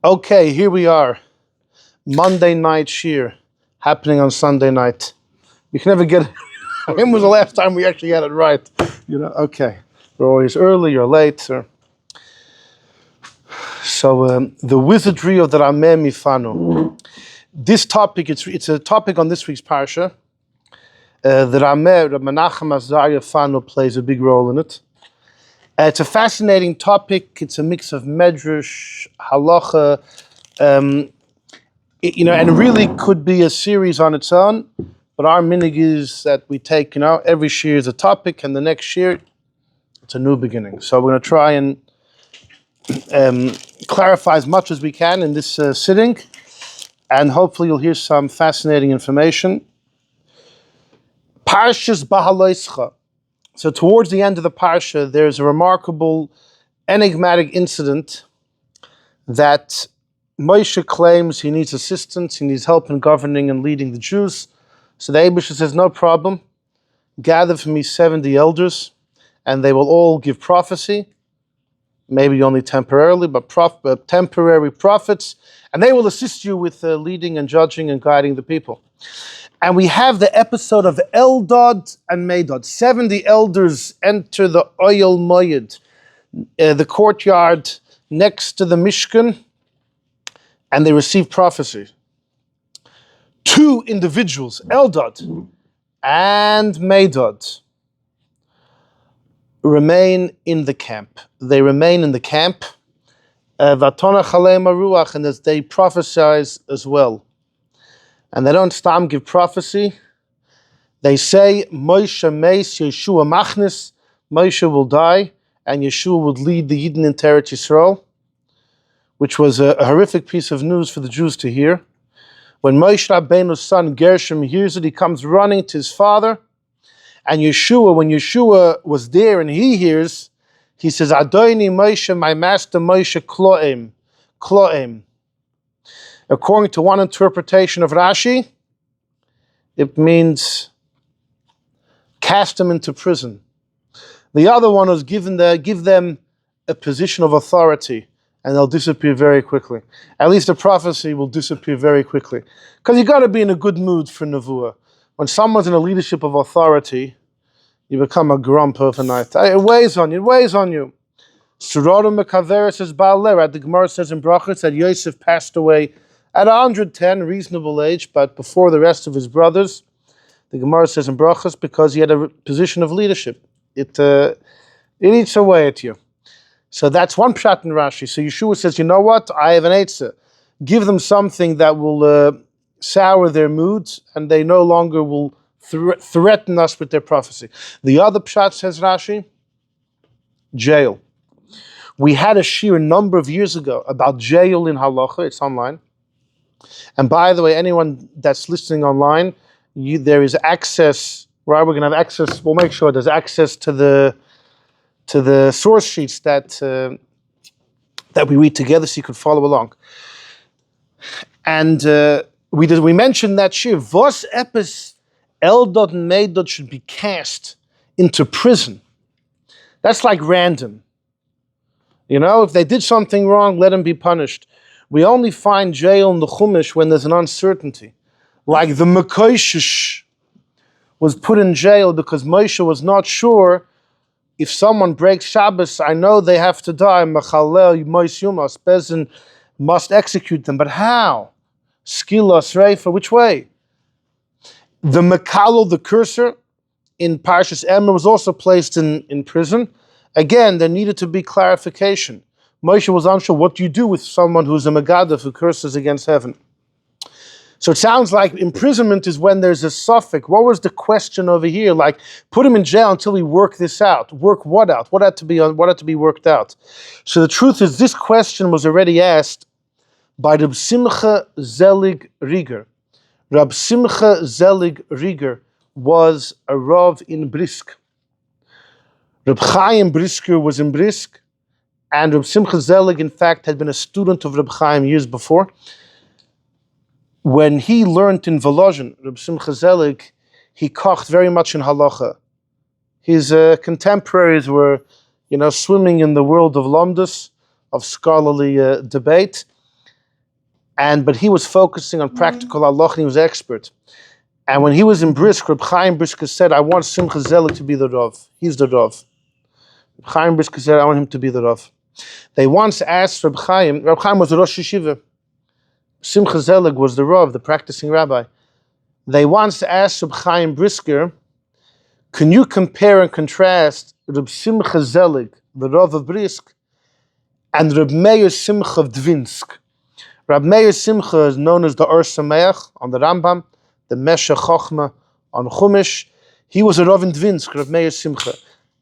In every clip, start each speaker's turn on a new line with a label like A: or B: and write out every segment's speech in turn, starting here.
A: Okay, here we are. Monday night shir happening on Sunday night. You can never get it. When was the last time we actually got it right? Okay. We're always early or late. So the wizardry of the Rameh M'panu. This topic, it's a topic on this week's parsha. The Rameh, Menachem Azariah Fano plays a big role in it. It's a fascinating topic. It's a mix of medrash, halacha, and really could be a series on its own. But our minhag is that we take, every shir is a topic, and the next shir, it's a new beginning. So we're going to try and clarify as much as we can in this sitting, and hopefully you'll hear some fascinating information. Parshas Bahaloischa. So towards the end of the parsha, there's a remarkable, enigmatic incident that Moshe claims he needs assistance, he needs help in governing and leading the Jews. So the Eibusha says, no problem, gather for me 70 elders, and they will all give prophecy, maybe only temporarily, but temporary prophets, and they will assist you with leading and judging and guiding the people. And we have the episode of Eldad and Medad. 70 elders enter the Oyel Moed, the courtyard next to the Mishkan, and they receive prophecy. Two individuals, Eldad and Medad, remain in the camp. They remain in the camp, and as they prophesize as well. And they don't stam give prophecy. They say, Moshe meis, Yeshua machnis, Moshe will die, and Yeshua would lead the Yidden into Eretz Yisrael, which was a horrific piece of news for the Jews to hear. When Moshe Rabbeinu's son Gershom hears it, he comes running to his father, and Yeshua, when Yeshua was there and he hears, he says, Adoni Moshe, my master Moshe, kloem. According to one interpretation of Rashi, it means cast them into prison. The other one was give them a position of authority, and they'll disappear very quickly. At least the prophecy will disappear very quickly. Because you got to be in a good mood for Nevuah. When someone's in a leadership of authority, you become a grump overnight. It weighs on you. Surorim Mekaveres says Ba'aler. The Gemara says in Brachos that Yosef passed away at 110, reasonable age, but before the rest of his brothers. The Gemara says in Brachos because he had a position of leadership. It eats away at you. So that's one pshat in Rashi. So Yeshua says, you know what? I have an eitzah. Give them something that will sour their moods, and they no longer will threaten us with their prophecy. The other pshat, says Rashi, jail. We had a shir a number of years ago about jail in halacha. It's online. And by the way, anyone that's listening online, there is access. Right, we're going to have access. We'll make sure there's access to the source sheets that we read together, so you can follow along. And we mentioned that shir. Vos epis Eldad and Medad should be cast into prison. That's like random. If they did something wrong, let them be punished. We only find jail in the Chumash when there's an uncertainty. Like the Mekoshish was put in jail because Moshe was not sure if someone breaks Shabbos, I know they have to die. Michal, Mois Bezin must execute them. But how? Skilas, Reifa, which way? The Michal, the cursor, in Parshas Amram was also placed in prison. Again, there needed to be clarification. Moshe was unsure, what do you do with someone who's a Megadaf who curses against heaven? So it sounds like imprisonment is when there's a suffix. What was the question over here? Like, put him in jail until we work this out. Work what out? What had to be worked out? So the truth is, this question was already asked by Reb Simcha Zelig Rieger. Reb Simcha Zelig Rieger was a Rav in Brisk. Reb Chaim Brisker was in Brisk, and Reb Simcha Zelig, in fact, had been a student of Reb Chaim years before. When he learned in Volozhin, Reb Simcha Zelig, he kocht very much in halacha. His contemporaries were, swimming in the world of lomdus, of scholarly debate. but he was focusing on practical halacha, and he was expert. And when he was in Brisk, Reb Chaim Brisker said, I want Simcha Zelig to be the Rav. He's the Rav. Reb Chaim Brisker said, I want him to be the Rav. They once asked Reb Chaim was the Rosh Yeshiva. Simcha Zelig was the Rav, the practicing rabbi. They once asked Reb Chaim Brisker, can you compare and contrast Reb Simcha Zelig, the Rav of Brisk, and Reb Meir Simcha of Dvinsk? Reb Meir Simcha is known as the Or Sameach on the Rambam, the Meshech Chochma on Chumash. He was a Rav in Dvinsk, Reb Meir Simcha.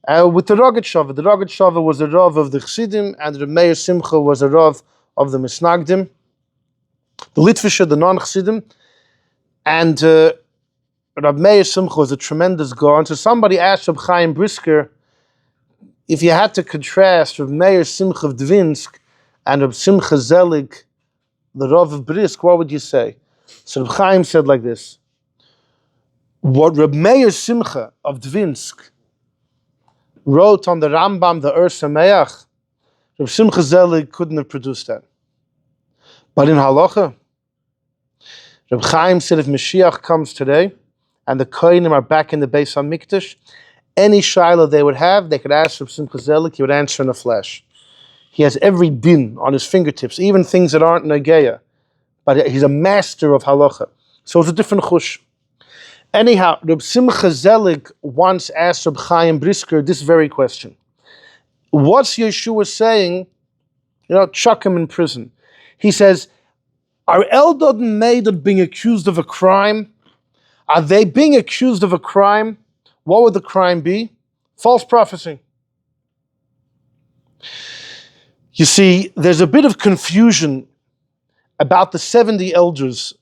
A: With the Rogatchover. The Rogatchover was a Rav of the Chassidim, and Reb Meir Simcha was a Rav of the Misnagdim, the Litvische, the non-Chassidim. And Reb Meir Simcha was a tremendous Gaon. So somebody asked Reb Chaim Brisker, if you had to contrast Reb Meir Simcha of Dvinsk and Reb Simcha Zelig, the Rav of Brisk, what would you say? So Reb Chaim said like this, what Reb Meir Simcha of Dvinsk wrote on the Rambam, the Ur Sameach, Reb Simcha Zelig couldn't have produced that. But in Halacha, Reb Chaim said if Mashiach comes today and the Kohanim are back in the Beis HaMikdash, any shaila they would have, they could ask Reb Simcha Zelig, he would answer in a flash. He has every din on his fingertips, even things that aren't Nageya. But he's a master of Halacha. So it's a different chush. Anyhow, Reb Simcha Zelig once asked Reb Chaim Brisker this very question. What's Yeshua saying? Chuck him in prison. He says, are Eldad and Medad being accused of a crime? Are they being accused of a crime? What would the crime be? False prophecy. You see, there's a bit of confusion about the 70 elders.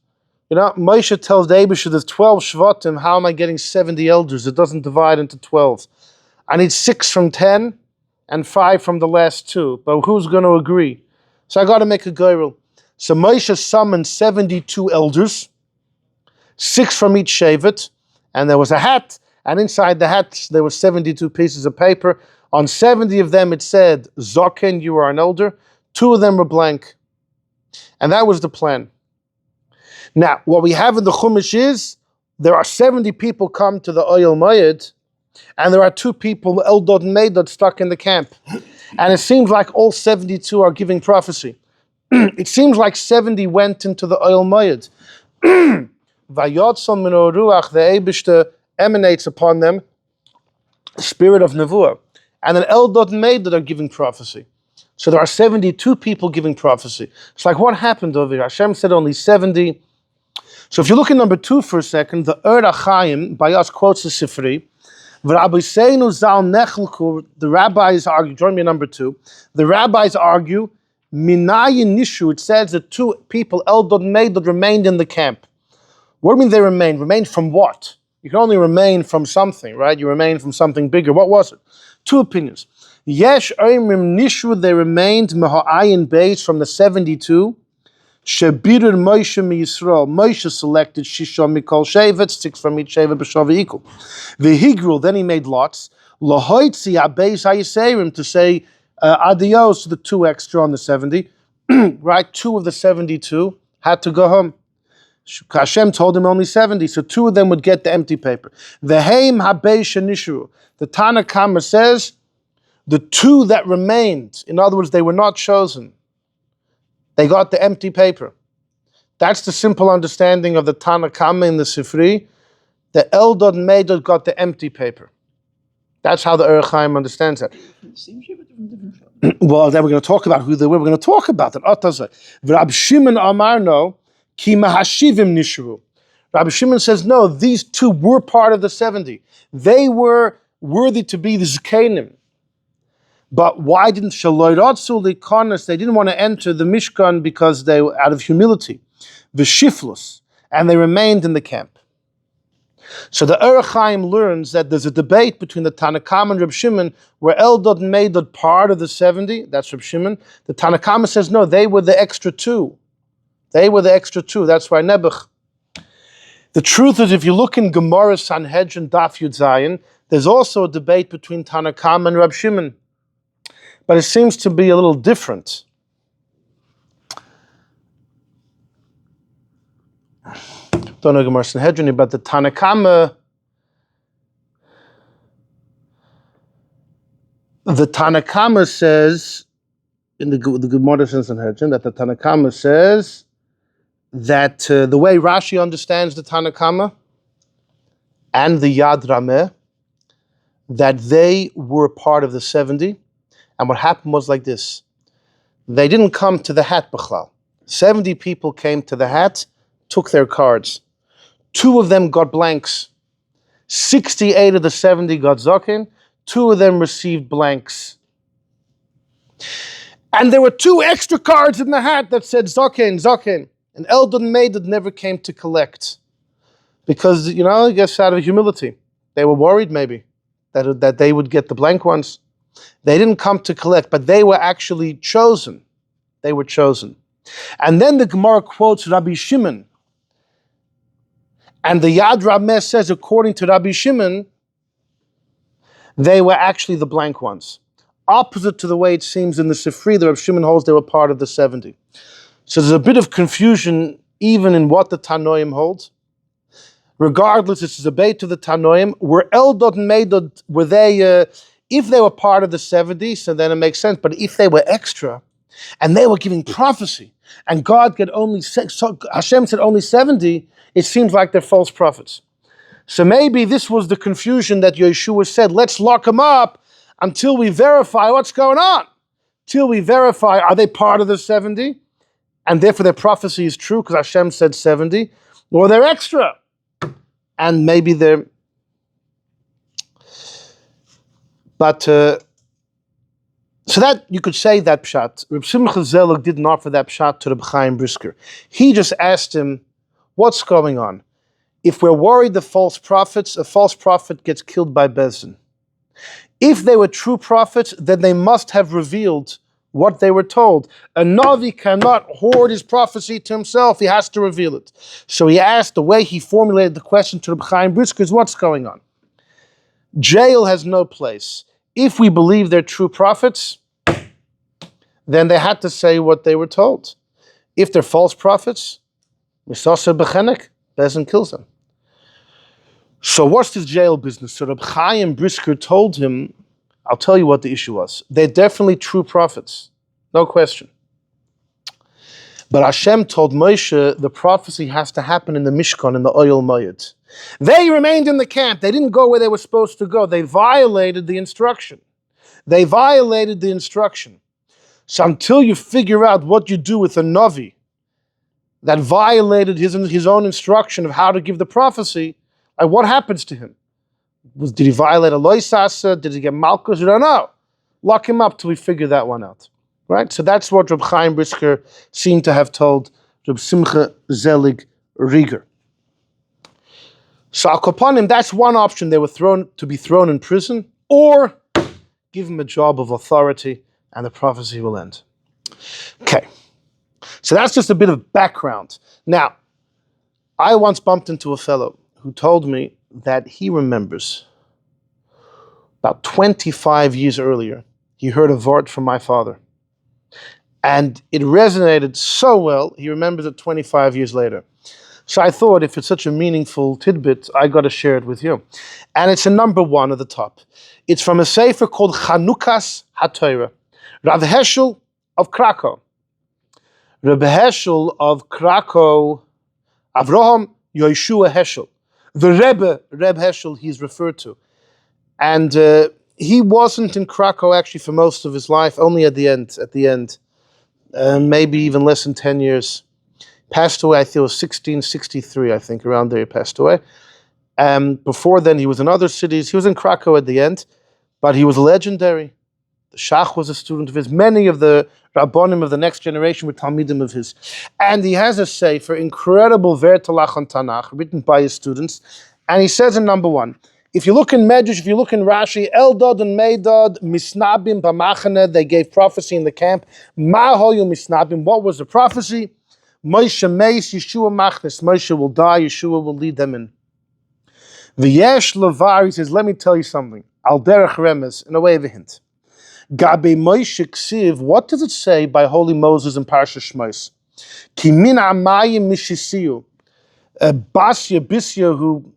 A: Moshe tells the Eibusher, there's 12 Shvatim, how am I getting 70 elders? It doesn't divide into 12. I need 6 from 10 and 5 from the last 2. But who's going to agree? So I got to make a goyrel. So Moshe summoned 72 elders, 6 from each Shevet, and there was a hat, and inside the hat there were 72 pieces of paper. On 70 of them it said, Zoken, you are an elder. 2 of them were blank. And that was the plan. Now, what we have in the Chumash is, there are 70 people come to the Oyel Moed, and there are 2 people, Eldad and Medad, stuck in the camp. And it seems like all 72 are giving prophecy. It seems like 70 went into the Oyel Moed. Vayotzon min Ruach, the Eibishter emanates upon them, the spirit of Nevuah. And then Eldad and Medad are giving prophecy. So there are 72 people giving prophecy. It's like, what happened over here? Hashem said only 70. So if you look at number 2 for a second, the Ur HaChaim, by us, quotes the Sifri. The rabbis argue, join me number 2. The rabbis argue, Minayin Nishu, it says that 2 people, Eldad and Medad, remained in the camp. What do you mean they remained? Remained from what? You can only remain from something, right? You remain from something bigger. What was it? 2 opinions. Yesh Oimrim Nishu, they remained Meha'ayin Beis from the 72. Shebirur Moshe Yisrael. Moshe selected Shisha Mikol Shevet, 6 from each Shevet b'Shavi equal. V'Higrul, then he made lots. Lahoitzi Abeis HaYiseirim, to say adios to the 2 extra on the 70. Right? 2 of the 72 had to go home. Hashem told him only 70, so 2 of them would get the empty paper. V'Heim Habeis Shenishru. The Tana Kama says, the 2 that remained, in other words, they were not chosen. They got the empty paper. That's the simple understanding of the Tana Kama in the Sifri. The Eldad and Medad got the empty paper. That's how the Ur HaChaim understands that. Well, then we're going to talk about who they were. We're going to talk about that. Rab Shimon Amar no, ki mahashivim nishru. Rabbi Shimon says, no, these 2 were part of the 70. They were worthy to be the Zkenim. But why didn't Shaloiratzu Likonis? They didn't want to enter the Mishkan because they were out of humility, V'shiflus, and they remained in the camp. So the Ur HaChaim learns that there's a debate between the Tana Kama and Reb Shimon, where Eldad and Medad part of the 70. That's Reb Shimon. The Tana Kama says no, they were the extra 2. They were the extra 2. That's why Nebuch. The truth is, if you look in Gemara Sanhedrin Daf Yud Zayin, there's also a debate between Tana Kama and Reb Shimon. But it seems to be a little different. Don't know Gemara Sanhedrin, but the Tanakama, says in the Gemara Sanhedrin that the Tanakama says that the way Rashi understands the Tanakama and the Yad Rameh, that they were part of the 70, and what happened was like this: they didn't come to the hat b'chlal. 70 people came to the hat, took their cards. 2 of them got blanks. 68 of the 70 got zokin. 2 of them received blanks. And there were 2 extra cards in the hat that said zokin, zokin. And Eldad and Medad never came to collect. Because, I guess out of humility. They were worried maybe that they would get the blank ones. They didn't come to collect, but they were actually chosen. They were chosen. And then the Gemara quotes Rabbi Shimon. And the Yad Rameh says, according to Rabbi Shimon, they were actually the blank ones. Opposite to the way it seems in the Sifri, the Rabbi Shimon holds they were part of the 70. So there's a bit of confusion even in what the Tanoim holds. Regardless, it's a debate to the Tanoim. Were Eldad and Medad, were they, if they were part of the 70, so then it makes sense. But if they were extra, and they were giving prophecy, and God get only, Hashem said only 70, it seems like they're false prophets. So maybe this was the confusion that Yeshua said, let's lock them up until we verify what's going on. Till we verify, are they part of the 70? And therefore their prophecy is true because Hashem said 70, or they're extra. And maybe they're... But, so that, you could say that pshat. Reb Simcha Zelig didn't offer that pshat to Reb Chaim Brisker. He just asked him, what's going on? If we're worried the false prophets, a false prophet gets killed by Bezin. If they were true prophets, then they must have revealed what they were told. A Navi cannot hoard his prophecy to himself. He has to reveal it. So he asked, the way he formulated the question to Reb Chaim Brisker is, what's going on? Jail has no place. If we believe they're true prophets, then they had to say what they were told. If they're false prophets, Misasa Bechenek, Bezin kills them. So what's this jail business? So Reb Chaim Brisker told him, I'll tell you what the issue was. They're definitely true prophets, no question. But Hashem told Moshe the prophecy has to happen in the Mishkan, in the Oyel Moed. They remained in the camp. They didn't go where they were supposed to go. They violated the instruction. They violated the instruction. So until you figure out what you do with a Navi that violated his own instruction of how to give the prophecy, like what happens to him? Did he violate a loisasa? Did he get malchus? We don't know. Lock him up till we figure that one out. Right? So that's what Reb Chaim Brisker seemed to have told Reb Simcha Zelig Rieger. So upon him, that's one option. They were to be thrown in prison, or give him a job of authority and the prophecy will end. Okay. So that's just a bit of background. Now, I once bumped into a fellow who told me that he remembers about 25 years earlier, he heard a vort from my father. And it resonated so well, he remembers it 25 years later. So I thought, if it's such a meaningful tidbit, I got to share it with you. And it's a number 1 at the top. It's from a sefer called Chanukas HaTorah. Rav Heschel of Krakow. Rav Heschel of Krakow, Avraham Yoshua Heschel. The Rebbe, Reb Heschel, he's referred to. And he wasn't in Krakow actually for most of his life, only at the end, maybe even less than 10 years. Passed away, I think it was 1663, I think, around there he passed away. Before then, he was in other cities. He was in Krakow at the end, but he was legendary. The Shach was a student of his. Many of the Rabbonim of the next generation were Talmidim of his. And he has a sefer, incredible Vertalach on Tanakh, written by his students. And he says in number 1, if you look in Medrash, if you look in Rashi, Eldad and Medad, Misnabim B'machane, they gave prophecy in the camp. Ma'hoyu Misnabim, what was the prophecy? Moshe Meis, Yeshua Machnes, Moshe will die, Yeshua will lead them in. V'yesh Levar, he says, let me tell you something. Al derech remez, in a way of a hint. Gabe Moshe Ksiv, what does it say by Holy Moses in Parashat Shmos? Ki min amayim mishisiyu. Basya Bisya, who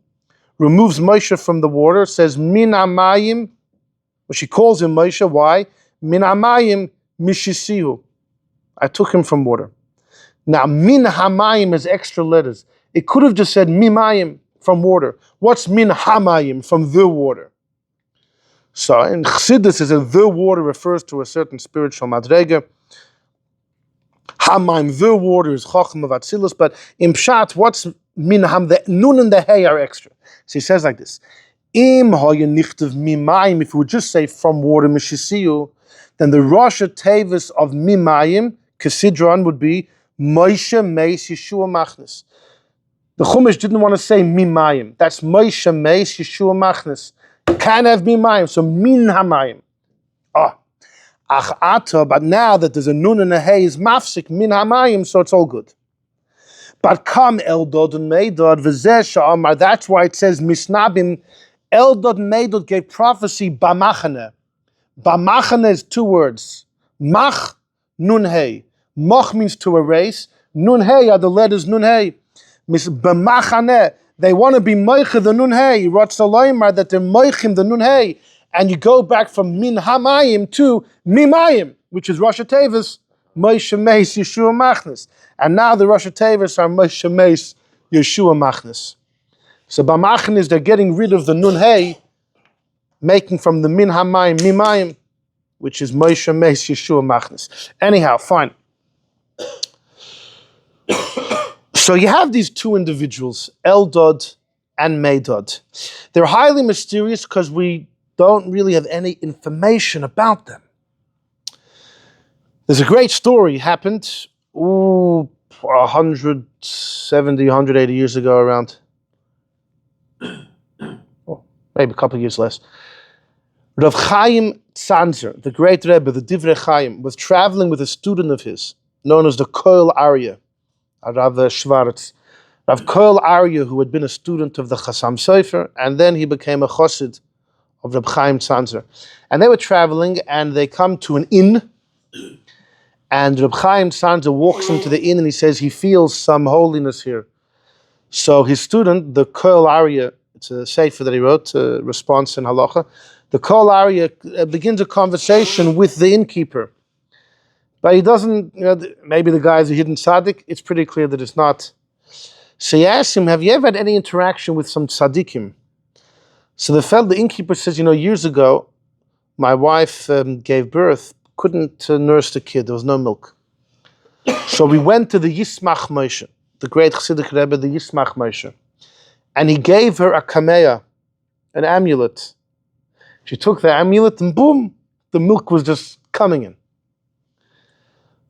A: removes Moshe from the water, says Min Hamayim. Well, she calls him Moshe. Why? Min Hamayim Mishisihu. I took him from water. Now, Min Hamayim is extra letters. It could have just said Mimayim, from water. What's Min Hamayim? From the water. So in Chassidus, the water refers to a certain spiritual madrega. Hamayim, the water, is Chacham of Atzilus. But in Pshat, what's Min Ham? The Nun and the Hey are extra. So he says like this. Im hoye nichtav Mimayim, if we would just say from water, Mishisiyu, then the Rosh Tevis of Mimayim, Kesidron, would be Moshe Meis Yeshua Machnes. The Chumash didn't want to say Mimayim. That's Moshe Meis Yeshua Machnes. Can't have Mimayim, so Min Hamayim. Ach Ata, but now that there's a Nun and a Hey is Mafsik, Min Hamayim, so it's all good. But come Eldad and Medad, V'zeh Sha'amar, that's why it says Misnabim, Eldad and Medad gave prophecy B'machane. B'machane is two words. Mach, Nun Hey. Mach means to erase. Nun Hey are the letters Nun Hey. B'machane, they want to be Moiche the Nun Hey. Ratzalaymar, that they're Moichim the Nun Hey. And you go back from Min Hamayim to Mimayim, which is Rosh Tevis, Moshe Meis Yeshua Machnes. And now the Rosh Tevis are Moshe Meis Yeshua Machnes. So B'machnes, they're getting rid of the Nun Hey, making from the Min Hamayim Mimayim, which is Moshe Meis Yeshua Machnes. Anyhow, fine. So you have these two individuals, Eldad and Medad. They're highly mysterious because we don't really have any information about them. There's a great story happened 170, 180 years ago around. Maybe a couple of years less. Rav Chaim Tzanzer, the great Rebbi, the Divrei Chaim, was traveling with a student of his, known as the Koil Aryeh, Rav Schwartz. Rav Koil Aryeh, who had been a student of the Chassam Sofer, and then he became a chassid of Rav Chaim Tzanzer. And they were traveling, and they come to an inn, and Rav Chaim Tzanzer walks into the inn, and he says he feels some holiness here. So his student, the Koil Aryeh, it's a sefer that he wrote, a response in halacha, the Koil Aryeh begins a conversation with the innkeeper. But he doesn't, maybe the guy's a hidden tzaddik, it's pretty clear that it's not. So he asks him, have you ever had any interaction with some tzaddikim? So the innkeeper says, years ago, my wife gave birth, couldn't nurse the kid, there was no milk. So we went to the Yismach Moshe, the great Chassidic Rebbe, the Yismach Moshe. And he gave her a kameya, an amulet. She took the amulet and boom, the milk was just coming in.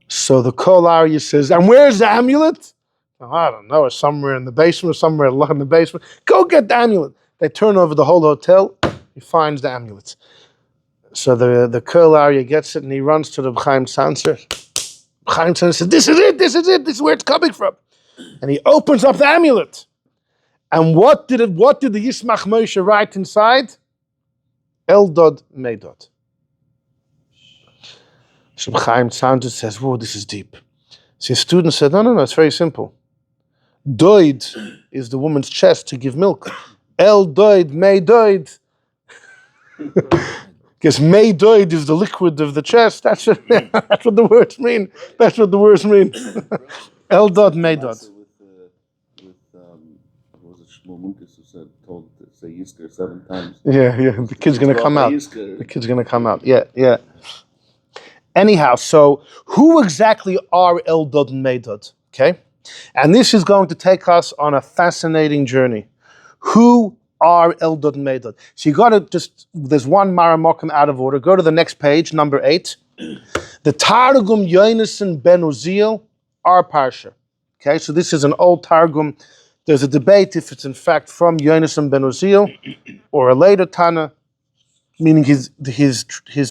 A: So the Koil Aryeh says, and where's the amulet? Oh, I don't know, it's somewhere in the basement or somewhere in the basement. Go get the amulet. They turn over the whole hotel, he finds the amulet. So the Koil Aryeh gets it and he runs to the Chaim Tzanzer. Chaim Tzanzer says, this is where it's coming from. And he opens up the amulet. And what did the Yismach Moshe write inside? Eldad Medad. So Chaim Tzanzer says, whoa, this is deep. So his student said, no, it's very simple. Dovid is the woman's chest to give milk. Eldad Medad. Because Meidad is the liquid of the chest. That's what the words mean. That's what the words mean. Eldad Medad.
B: Told to say Yisker 7 times.
A: Yeah. The kid's going to come out. The kid's going to come out. Yeah. Anyhow, so who exactly are Eldad and Medad? Okay? And this is going to take us on a fascinating journey. Who are Eldad and Medad? So you got to there's one Maramokim out of order. Go to the next page, number 8. The Targum Yonasan ben Uziel, our Parsha. Okay, so this is an old Targum. There's a debate if it's in fact from Yonasan ben Uziel or a later Tana, meaning his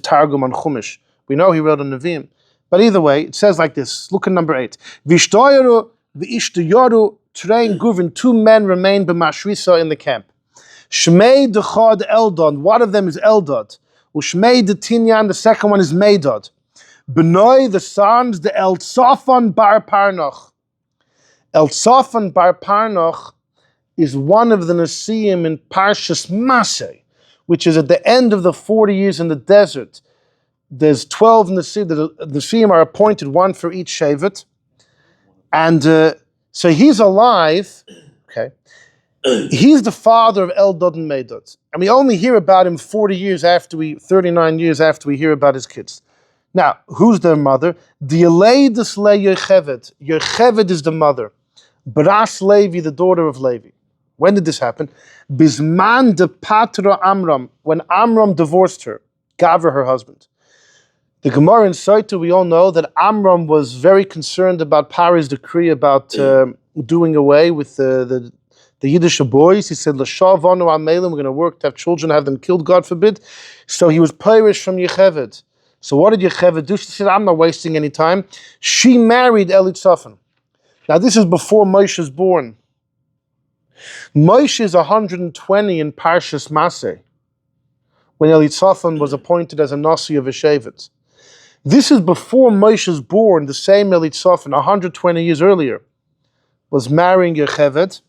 A: Targum on Chumash. We know he wrote on Nevi'im. But either way, it says like this. Look at number 8. V'ishtoyeru v'ishtoyoru trein guvin. 2 men remained b'mashvisa in the camp. Shmei dechad Eldad. One of them is Eldad. Ushmei detinyan. The second one is Meidad. Benoi, the sons, the El Safan bar Parnoch. Eltzafan bar Parnoch is one of the Nesiim in Parshas Maseh, which is at the end of the 40 years in the desert. There's 12 Nesiim. The Nesiim are appointed, one for each Shevet. And so he's alive, okay. He's the father of Eldad and Medad. And we only hear about him 39 years after we hear about his kids. Now, who's their mother? The Eldad le Yocheved. Yocheved is the mother. Bras Levi, the daughter of Levi. When did this happen? Bisman de Patra Amram, when Amram divorced her, Gavra, her husband. The Gemara in Saita, we all know that Amram was very concerned about Paro's decree about doing away with the Yiddish boys. He said, "L'shav anu amelim, we're going to work to have children, have them killed, God forbid." So he was pirish from Yocheved. So what did Yocheved do? She said, "I'm not wasting any time." She married Elitzaphan. Now this is before Moshe is born. Moshe is 120 in Parshas Maseh, when Elitzaphan was appointed as a Nasi of a Shevet. This is before Moshe is born. The same Elitzaphan, 120 years earlier, was marrying Yocheved.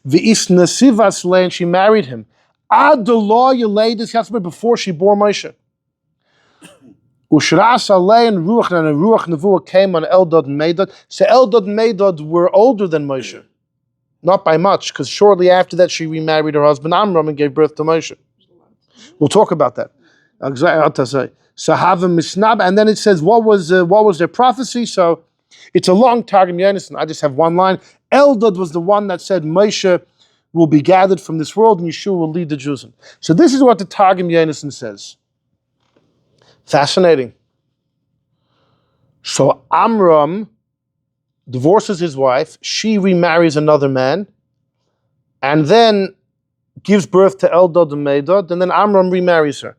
A: V'is nesivas le, and she married him. Ad the law Yeledis Yatzmer, before she bore Moshe. Ushras alei and Ruach Nevuah came on Eldad and Medad. So Eldad and Medad were older than Moshe. Not by much, because shortly after that she remarried her husband Amram and gave birth to Moshe. We'll talk about that. So have a misnab, and then it says what was their prophecy. So it's a long Targum Yonasan. I just have one line. Eldad was the one that said Moshe will be gathered from this world and Yeshua will lead the Jews. So this is what the Targum Yonasan says. Fascinating. So Amram divorces his wife, she remarries another man, and then gives birth to Eldad and Medad, and then Amram remarries her.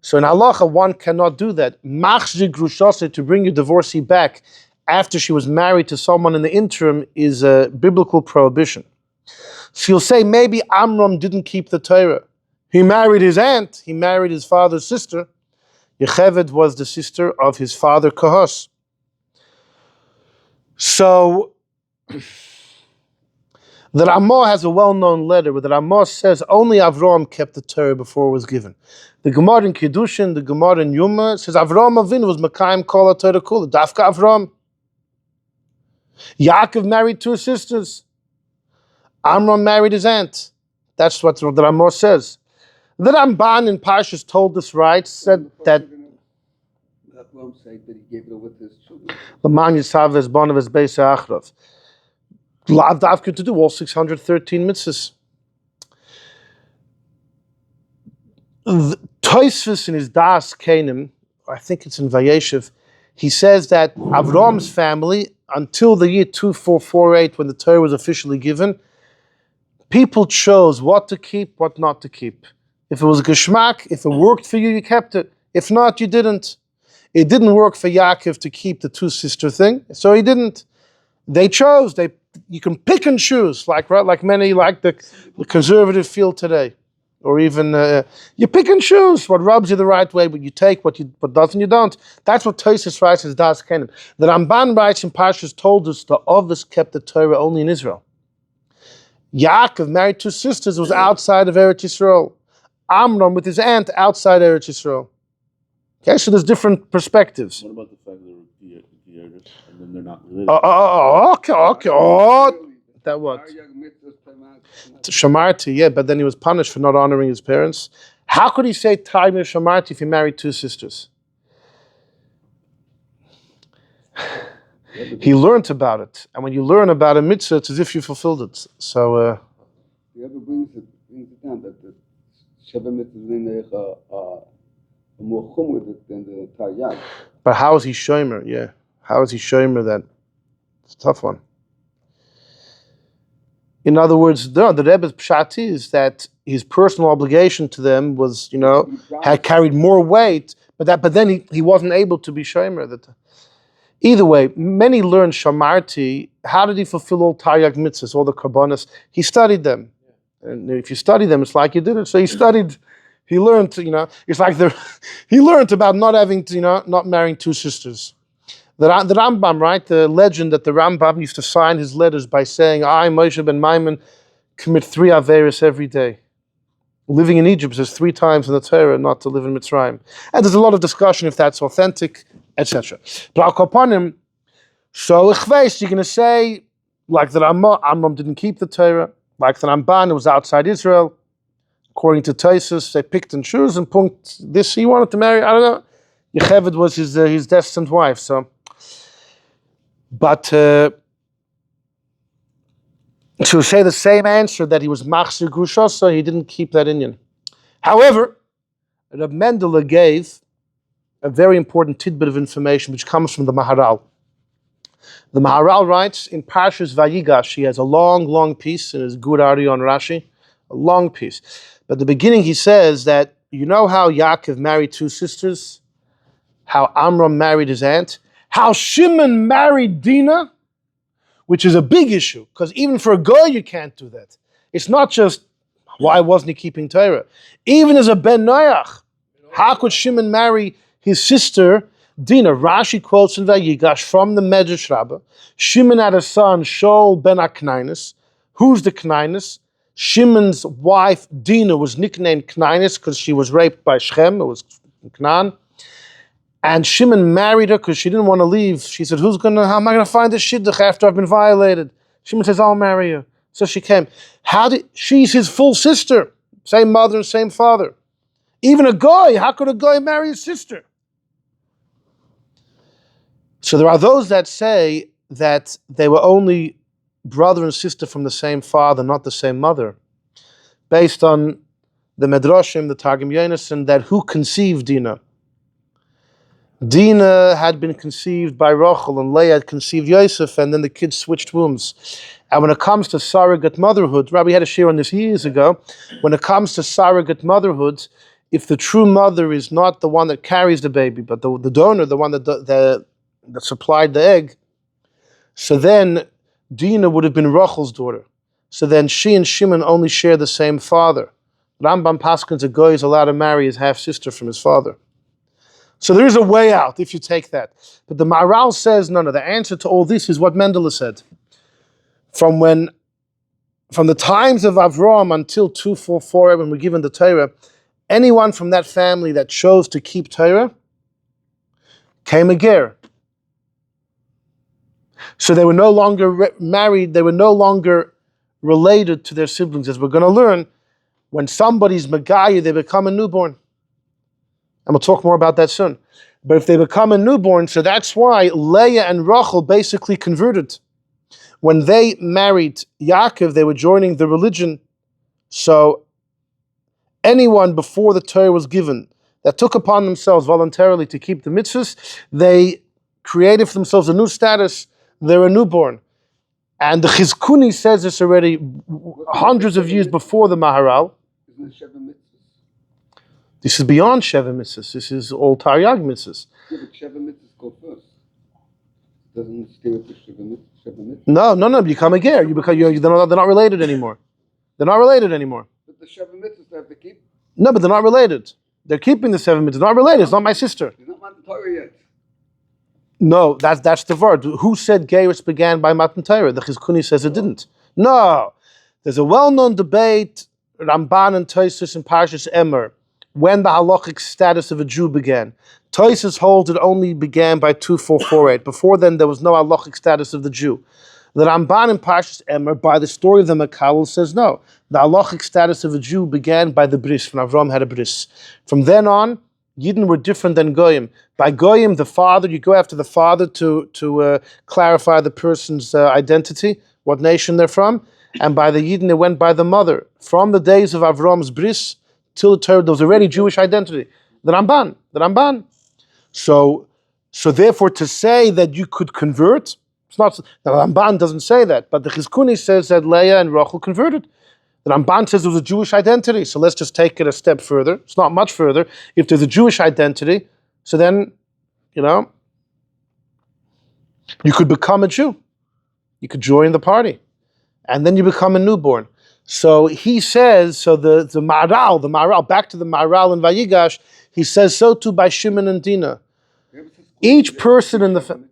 A: So in halacha, one cannot do that. Machzir grushase, to bring your divorcee back after she was married to someone in the interim, is a biblical prohibition. So you'll say maybe Amram didn't keep the Torah. He married his aunt, he married his father's sister. Yocheved was the sister of his father Kahos. So the Ramah has a well-known letter where the Ramah says only Avram kept the Torah before it was given. The Gemara in Kiddushin, the Gemara in Yuma says Avram Avinu was Mekayim Kol HaTorah Kula, Dafka Avram. Yaakov married two sisters. Amram married his aunt. That's what the Ramah says. The Ramban in Parshas told us right, said that
C: Avram said that he gave it over to his children.
A: L'man Yisav es bon of his beis ha'achrav. Lav davka to do all 613 mitzvahs. Tosfos in his Das Kenim, I think it's in Vayeshev, he says that Avram's family, until the year 2448, when the Torah was officially given, people chose what to keep, what not to keep. If it was geschmack, if it worked for you, you kept it. If not, you didn't. It didn't work for Yaakov to keep the two-sister thing, so he didn't. They chose. You can pick and choose, like many, like the conservative field today. Or even, you pick and choose what rubs you the right way, but you take what doesn't, you don't. That's what Tosfos writes in Das Kenim. The Ramban writes in Parshas told us the Ovis kept the Torah only in Israel. Yaakov married two sisters, was outside of Eretz Yisrael. Amram with his aunt outside Eretz Yisrael. Okay, so there's different perspectives.
B: What about the fact that they're Geerus and then they're not related?
A: Okay. That what? Shamarti, yeah, but then he was punished for not honoring his parents. How could he say Time Shamarti if he married two sisters? He learned about it, and when you learn about a mitzvah, it's as if you fulfilled it. So,
C: The other brings it down that the Shabbat mitzvah is more chum with it than the Taryag.
A: but how is he shomer? Yeah, how is he shomer that? It's a tough one. In other words, the Rebbe's pshat is that his personal obligation to them was, had carried more weight, but then he wasn't able to be shomer. That either way, many learned shamarti. How did he fulfill all Taryag mitzvahs, all the karbonos? He studied them, and if you study them, it's like you did it. So he studied. He learned, it's like he learned about not having, not marrying two sisters. The Rambam, right? The legend that the Rambam used to sign his letters by saying, I, Moshe ben Maimon, commit 3 Averis every day. Living in Egypt says 3 times in the Torah not to live in Mitzrayim. And there's a lot of discussion if that's authentic, etc. But Al Kapanim, so Ichveis, you're going to say, like the Amram didn't keep the Torah, like the Ramban, it was outside Israel. According to Taisus, they picked and chose and punked this he wanted to marry. I don't know. Yocheved was his destined wife. So, but to say the same answer that he was machzir grusha, so he didn't keep that inyan. However, Reb Mendele gave a very important tidbit of information which comes from the Marital. The Marital writes in Parshas Vayigash, he has a long piece in his Gur Ari on Rashi, a long piece. But at the beginning he says that, you know how Yaakov married 2 sisters? How Amram married his aunt? How Shimon married Dinah? Which is a big issue, because even for a guy you can't do that. It's not just, why wasn't he keeping Torah? Even as a Ben Noach, how could Shimon marry his sister Dinah? Rashi quotes in Vayigash from the Medrash Rabbah. Shimon had a son, Shaul ben Aknainis. Who's the Knainis? Shimon's wife Dinah was nicknamed Knainis because she was raped by Shechem. It was Canaan. And Shimon married her because she didn't want to leave. She said, how am I going to find a shidduch after I've been violated? Shimon says, I'll marry her. So she came. She's his full sister. Same mother and same father. Even a guy, how could a guy marry his sister? So there are those that say that they were only brother and sister from the same father, not the same mother. Based on the Medrashim, the Targum Yonason, that who conceived Dinah? Dinah had been conceived by Rachel, and Leah had conceived Yosef, and then the kids switched wombs. And when it comes to surrogate motherhood, Rabbi had a share on this years ago, when it comes to surrogate motherhood, if the true mother is not the one that carries the baby, but the donor, the one that supplied the egg, so then Dinah would have been Rachel's daughter. So then she and Shimon only share the same father. Rambam Paskins, a guy is allowed to marry his half-sister from his father. So there is a way out if you take that. But the Marital says, no, the answer to all this is what Mendele said. From the times of Avram until 244, when we're given the Torah, anyone from that family that chose to keep Torah came a ger. So they were no longer married, they were no longer related to their siblings. As we're going to learn, when somebody's Megaya, they become a newborn. And we'll talk more about that soon. But if they become a newborn, so that's why Leah and Rachel basically converted. When they married Yaakov, they were joining the religion. So anyone before the Torah was given that took upon themselves voluntarily to keep the mitzvahs, they created for themselves a new status. They're a newborn. And the Chizkuni says this already hundreds of years before the Maharal. This is beyond Sheva mitzvahs. This is all Taryag mitzvahs.
C: Yeah, but Sheva mitzvahs go first. Doesn't stay with the Sheva mitzvahs?
A: No. You become a ger. They're not related anymore. They're not related anymore.
C: But the Sheva mitzvahs they have to keep.
A: No, but they're not related. They're keeping the 7 mitzvahs. They're not related. It's not my sister.
C: It's not Matan Torah yet.
A: No, that's the word. Who said Geirus began by Matan Torah? The Chizkuni says it didn't. No. There's a well-known debate, Ramban and Taisus and Parshas Emer, when the halachic status of a Jew began. Taisus holds it only began by 2448. Before then, there was no halachic status of the Jew. The Ramban in Parshas Emer, by the story of the Michal, says no. The halachic status of a Jew began by the bris, when Avram had a bris. From then on, Yidden were different than Goyim. By Goyim, the father, you go after the father to clarify the person's identity, what nation they're from. And by the Yidden, it went by the mother. From the days of Avram's bris till the Torah, there was already Jewish identity. The Ramban. So therefore, to say that you could convert, it's not. The Ramban doesn't say that, but the Chizkuni says that Leah and Rachel converted. The Ramban says it was a Jewish identity, so let's just take it a step further. It's not much further. If there's a Jewish identity, so then, you could become a Jew. You could join the party. And then you become a newborn. So he says, so the Marital, back to the Marital in Vayigash, he says so too by Shimon and Dinah. Each person in the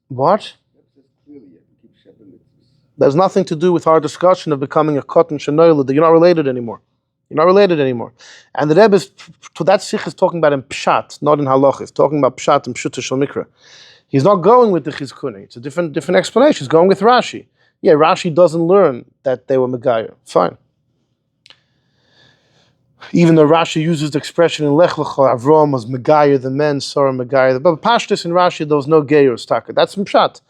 A: What?
C: That says clearly you have to keep Sheva mitzvahs.
A: There's nothing to do with our discussion of becoming a Kotan Shanoila, that you're not related anymore. You're not related anymore. And the Rebbe to that Sikh is talking about in Pshat, not in Halachik. He's talking about Pshat and Pshuta Shal Mikra. He's not going with the Chizkuni. It's a different explanation. He's going with Rashi. Yeah, Rashi doesn't learn that they were Megayer. Fine. Even though Rashi uses the expression in Lech Lecha, Avram was Megayer the men, Sarah Megayer. But Pashtus in Rashi, there was no Geyer Staka. That's in Pshat.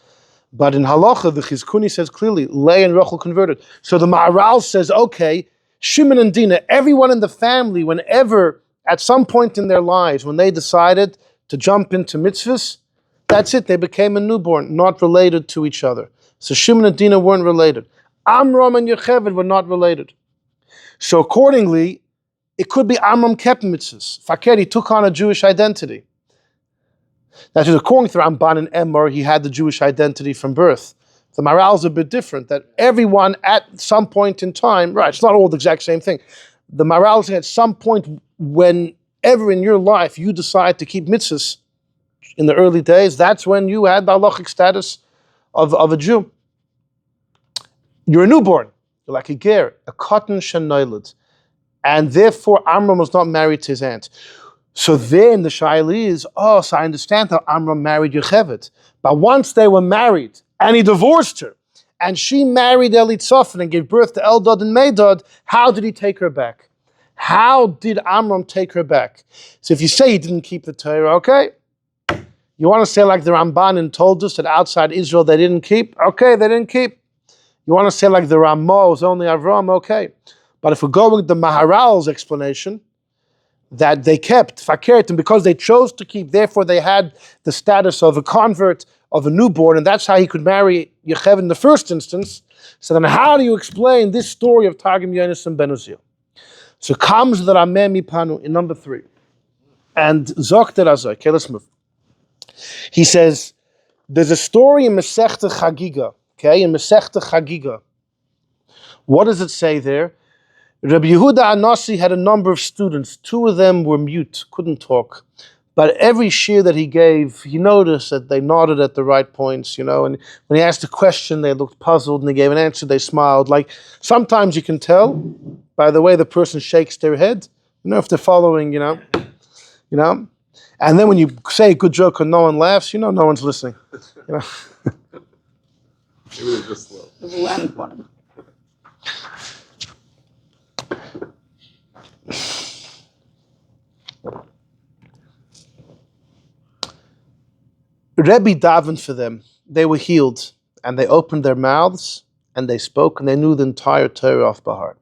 A: But in Halacha, the Chizkuni says clearly, Leah and Rachel converted. So the Marital says, okay, Shimon and Dinah, everyone in the family, whenever, at some point in their lives, when they decided to jump into mitzvahs, that's it, they became a newborn, not related to each other. So Shimon and Dinah weren't related. Amram and Yocheved were not related. So accordingly, it could be Amram kept mitzvahs. Fakir, he took on a Jewish identity. That is, according to Ramban and Emor, he had the Jewish identity from birth. The Maral is a bit different, that everyone at some point in time, right, it's not all the exact same thing. The Maral is at some point, whenever in your life you decide to keep mitzvahs in the early days, that's when you had the halachic status of a Jew. You're a newborn, you're like a ger, a cotton shenoiled. And therefore Amram was not married to his aunt. So then the shaila is, so I understand how Amram married Yocheved. But once they were married, and he divorced her, and she married Elitzaphan and gave birth to Eldad and Medad, how did he take her back? How did Amram take her back? So if you say he didn't keep the Torah, okay. You want to say like the Ramban told us that outside Israel they didn't keep? Okay, they didn't keep. You want to say like the Ramah was only Avram? Okay. But if we're going with the Maharal's explanation, that they kept fakert, and because they chose to keep, therefore they had the status of a convert, of a newborn, and that's how he could marry Yocheved in the first instance. So then how do you explain this story of Targum Yonis and Ben Uziel? So comes the Rameh M'panu in number 3. And Zokter Azoi, okay, let's move. He says, there's a story in Masechta Chagiga, okay, in Masechta Chagiga. What does it say there? Rabbi Yehuda Anasi had a number of students. 2 of them were mute, couldn't talk. But every shir that he gave, he noticed that they nodded at the right points, and when he asked a question, they looked puzzled, and he gave an answer, they smiled. Like, sometimes you can tell by the way the person shakes their head, if they're following, And then when you say a good joke and no one laughs, no one's listening,
B: Maybe they're just slow.
D: There's a lamp on him.
A: Rebbi davened for them. They were healed, and they opened their mouths, and they spoke, and they knew the entire Torah off by heart.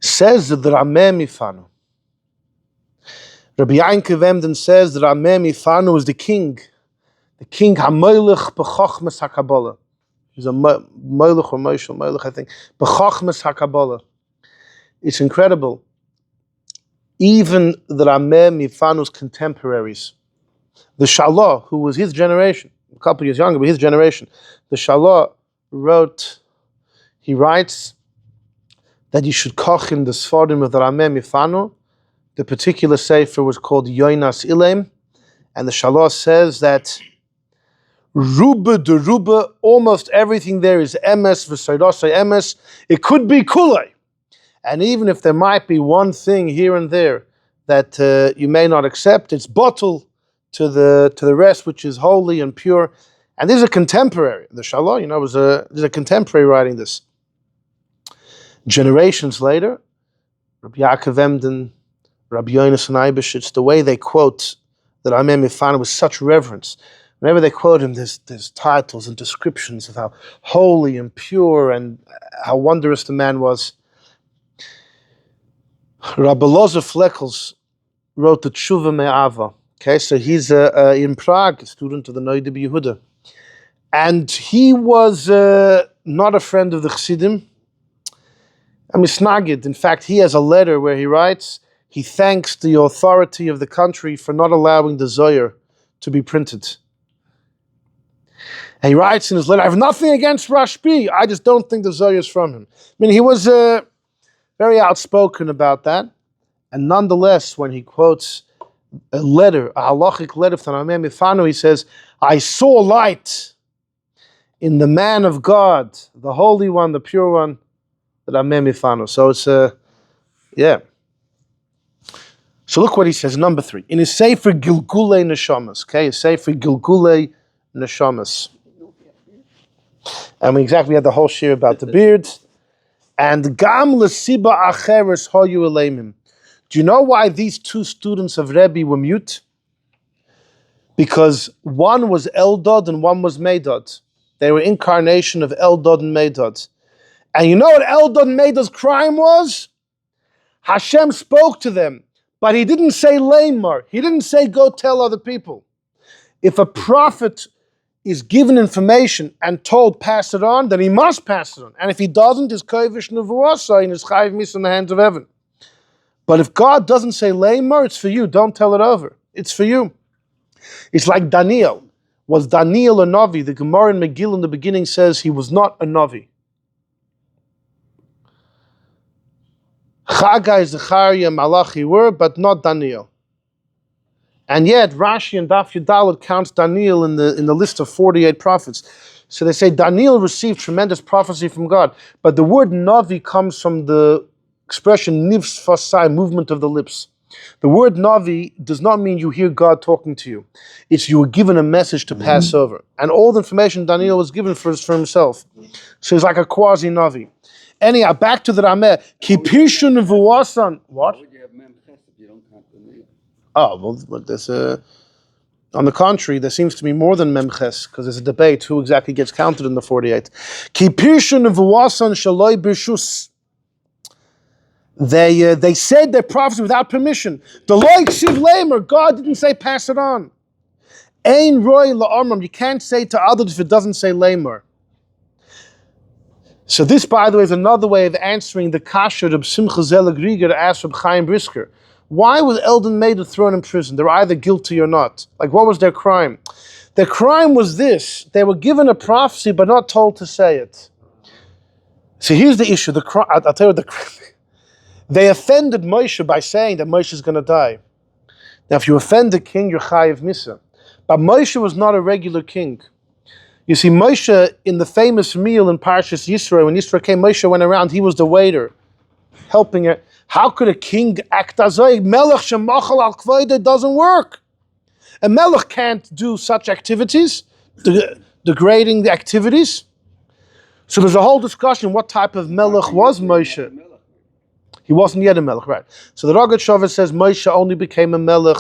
A: Says the Rameh M'panu. Rabbi Yankov Emden says that Rameh M'panu is the king HaMelech B'Chochmas HaKabbalah. He's a Melech or Moshel Melech, I think. B'Chochmas HaKabbalah. It's incredible. Even the Rameh M'panu's contemporaries, the Shalah, who was his generation, a couple years younger, but his generation, the Shalah writes that you should koch in the Sfarim of the Rameh M'panu. The particular sefer was called Yoinas Ilem, and the Shalah says that Ruba de Ruba, almost everything there is emes, v'saydasay emes. It could be kulay. And even if there might be one thing here and there that you may not accept, it's bottle to the rest, which is holy and pure. And this is a contemporary. The Shalah, there's a contemporary writing this. Generations later, Rabbi Yaakov Emden, Rabbi Yonis and Eibeshitz, the way they quote that Rameh M'panu with such reverence. Whenever they quote him, there's titles and descriptions of how holy and pure and how wondrous the man was. Rabbi Lozer Fleckels wrote the Tshuva Me'ava. Okay, so he's in Prague, a student of the Noida Yehuda. And he was not a friend of the Chassidim. Misnagid. In fact, he has a letter where he writes, he thanks the authority of the country for not allowing the Zohar to be printed. And he writes in his letter, I have nothing against Rashbi, I just don't think the Zohar is from him. He was very outspoken about that. And nonetheless, when he quotes a letter, a Halachik letter from Rameh M'panu. He says, I saw light in the man of God, the Holy One, the Pure One, the Rameh M'panu. So it's yeah. So look what he says, number 3. In his Sefer Gilgulei Neshamas, okay, his Sefer Gilgulei Neshamas. And we had the whole shir about the beard. And Gam L'Siba Acheres Hoyu Eleimim. Do you know why these 2 students of Rebbi were mute? Because one was Eldad and one was Meidad. They were incarnation of Eldad and Medad. And you know what Eldad and Medad's crime was? Hashem spoke to them, but he didn't say lamar. He didn't say go tell other people. If a prophet is given information and told pass it on, then he must pass it on. And if he doesn't, his kovish nevuah and his chayiv mis in the hands of heaven. But if God doesn't say lamar, it's for you. Don't tell it over. It's for you. It's like Daniel. Was Daniel a Navi? The Gemara in Megillah in the beginning says he was not a Navi. Chagai, Zechariah, Malachi were, but not Daniel. And yet Rashi and Daf Yudalit counts Daniel in the list of 48 prophets. So they say Daniel received tremendous prophecy from God. But the word Navi comes from the expression nivs fasai, movement of the lips. The word Navi does not mean you hear God talking to you. It's you were given a message to pass over. And all the information Daniel was given for himself. So he's like a quasi-Navi. Anyhow, back to the Rameh. Kipirshu nevuasan. What?
C: Why would you have mem ches if you don't count the niyah?
A: Oh, well, there's on the contrary, there seems to be more than memches, because there's a debate who exactly gets counted in the 48. Kipirshu nevuasan shaloi birshus. They said their prophecy without permission. The Lord Shiv Lamer, God didn't say pass it on. Ein roy la Amram, you can't say to others if it doesn't say Lamer. So this, by the way, is another way of answering the kasha of Simcha Zelig Rieger asked Reb Chaim Brisker. Why was Eldad and Medad thrown in prison? They're either guilty or not. Like, what was their crime? Their crime was this. They were given a prophecy but not told to say it. So here's the issue. I'll tell you the crime. They offended Moshe by saying that Moshe is going to die. Now, if you offend the king, you're chayiv misa. But Moshe was not a regular king. You see, Moshe, in the famous meal in Parshas Yisro, when Yisro came, Moshe went around, he was the waiter, helping it. How could a king act as a melech shemachal al kvoide? Doesn't work. A melech can't do such activities, degrading the activities. So there's a whole discussion, what type of melech was Moshe? He wasn't yet a melech, right? So the Rogat Shovet says Moshe only became a melech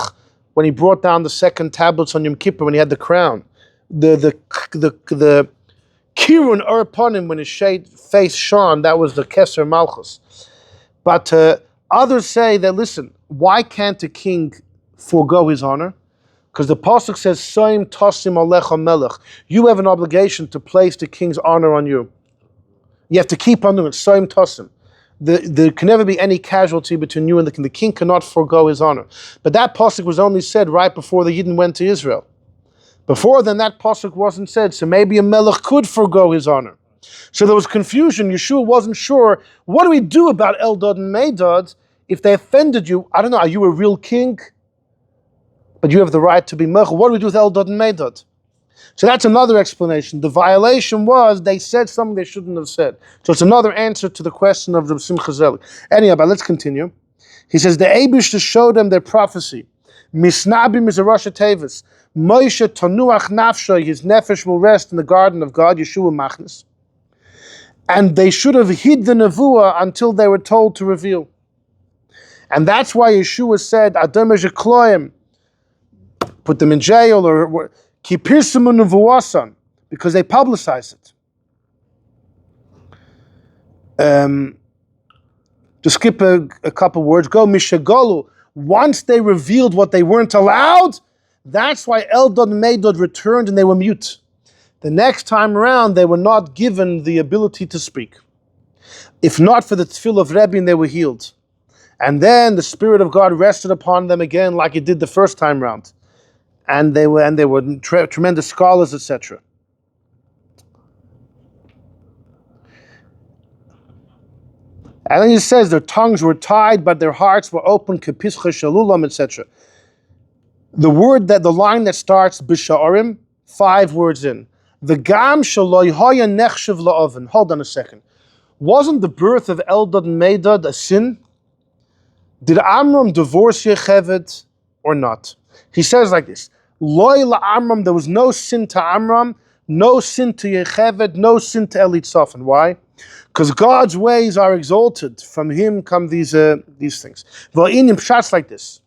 A: when he brought down the second tablets on Yom Kippur, when he had the crown. The kirun ur upon him when his face shone, that was the Keser Malchus. But others say that, listen, why can't a king forego his honor? Because the pasuk says, "Soim tosim alecha melech." You have an obligation to place the king's honor on you. You have to keep on doing it. Soim tosim. There can never be any casualty between you and the king. The king cannot forego his honor. But that pasuk was only said right before the Yidden went to Israel. Before then, that pasuk wasn't said, so maybe a melech could forego his honor. So there was confusion. Yeshua wasn't sure, what do we do about Eldad and Medad if they offended you? I don't know, are you a real king? But you have the right to be melech. What do we do with Eldad and Medad? So that's another explanation. The violation was they said something they shouldn't have said. So it's another answer to the question of Reb Simcha Zelig. Anyhow, but let's continue. He says, the Eibush to show them their prophecy. Misnabim is a Rosh Tevis. Moshe tanuach nafsha, his nefesh will rest in the garden of God, Yeshua Machnes. And they should have hid the Nevuah until they were told to reveal. And that's why Yeshua said, Adam Kloim, put them in jail, or Kipirsimu Nevuasan, because they publicize it. To skip a couple words, go Mishagolu. Once they revealed what they weren't allowed, that's why Eldad and Medad returned and they were mute. The next time around, they were not given the ability to speak. If not for the tefillah of Rebbi, they were healed. And then the Spirit of God rested upon them again like it did the first time round. And they were tremendous scholars, etc. And then he says their tongues were tied, but their hearts were open, kepischa shalulam, etc. the line that starts b'sha'arim, 5 words in. The gam shaloi hoya nechshav la'oven. Hold on a second. Wasn't the birth of Eldad and Medad a sin? Did Amram divorce Yocheved or not? He says like this: Loi la'Amram, there was no sin to Amram, no sin to Yocheved, no sin to Elitzaphan. Why? Because God's ways are exalted. From Him come these things. V'a'inim pshat's like this.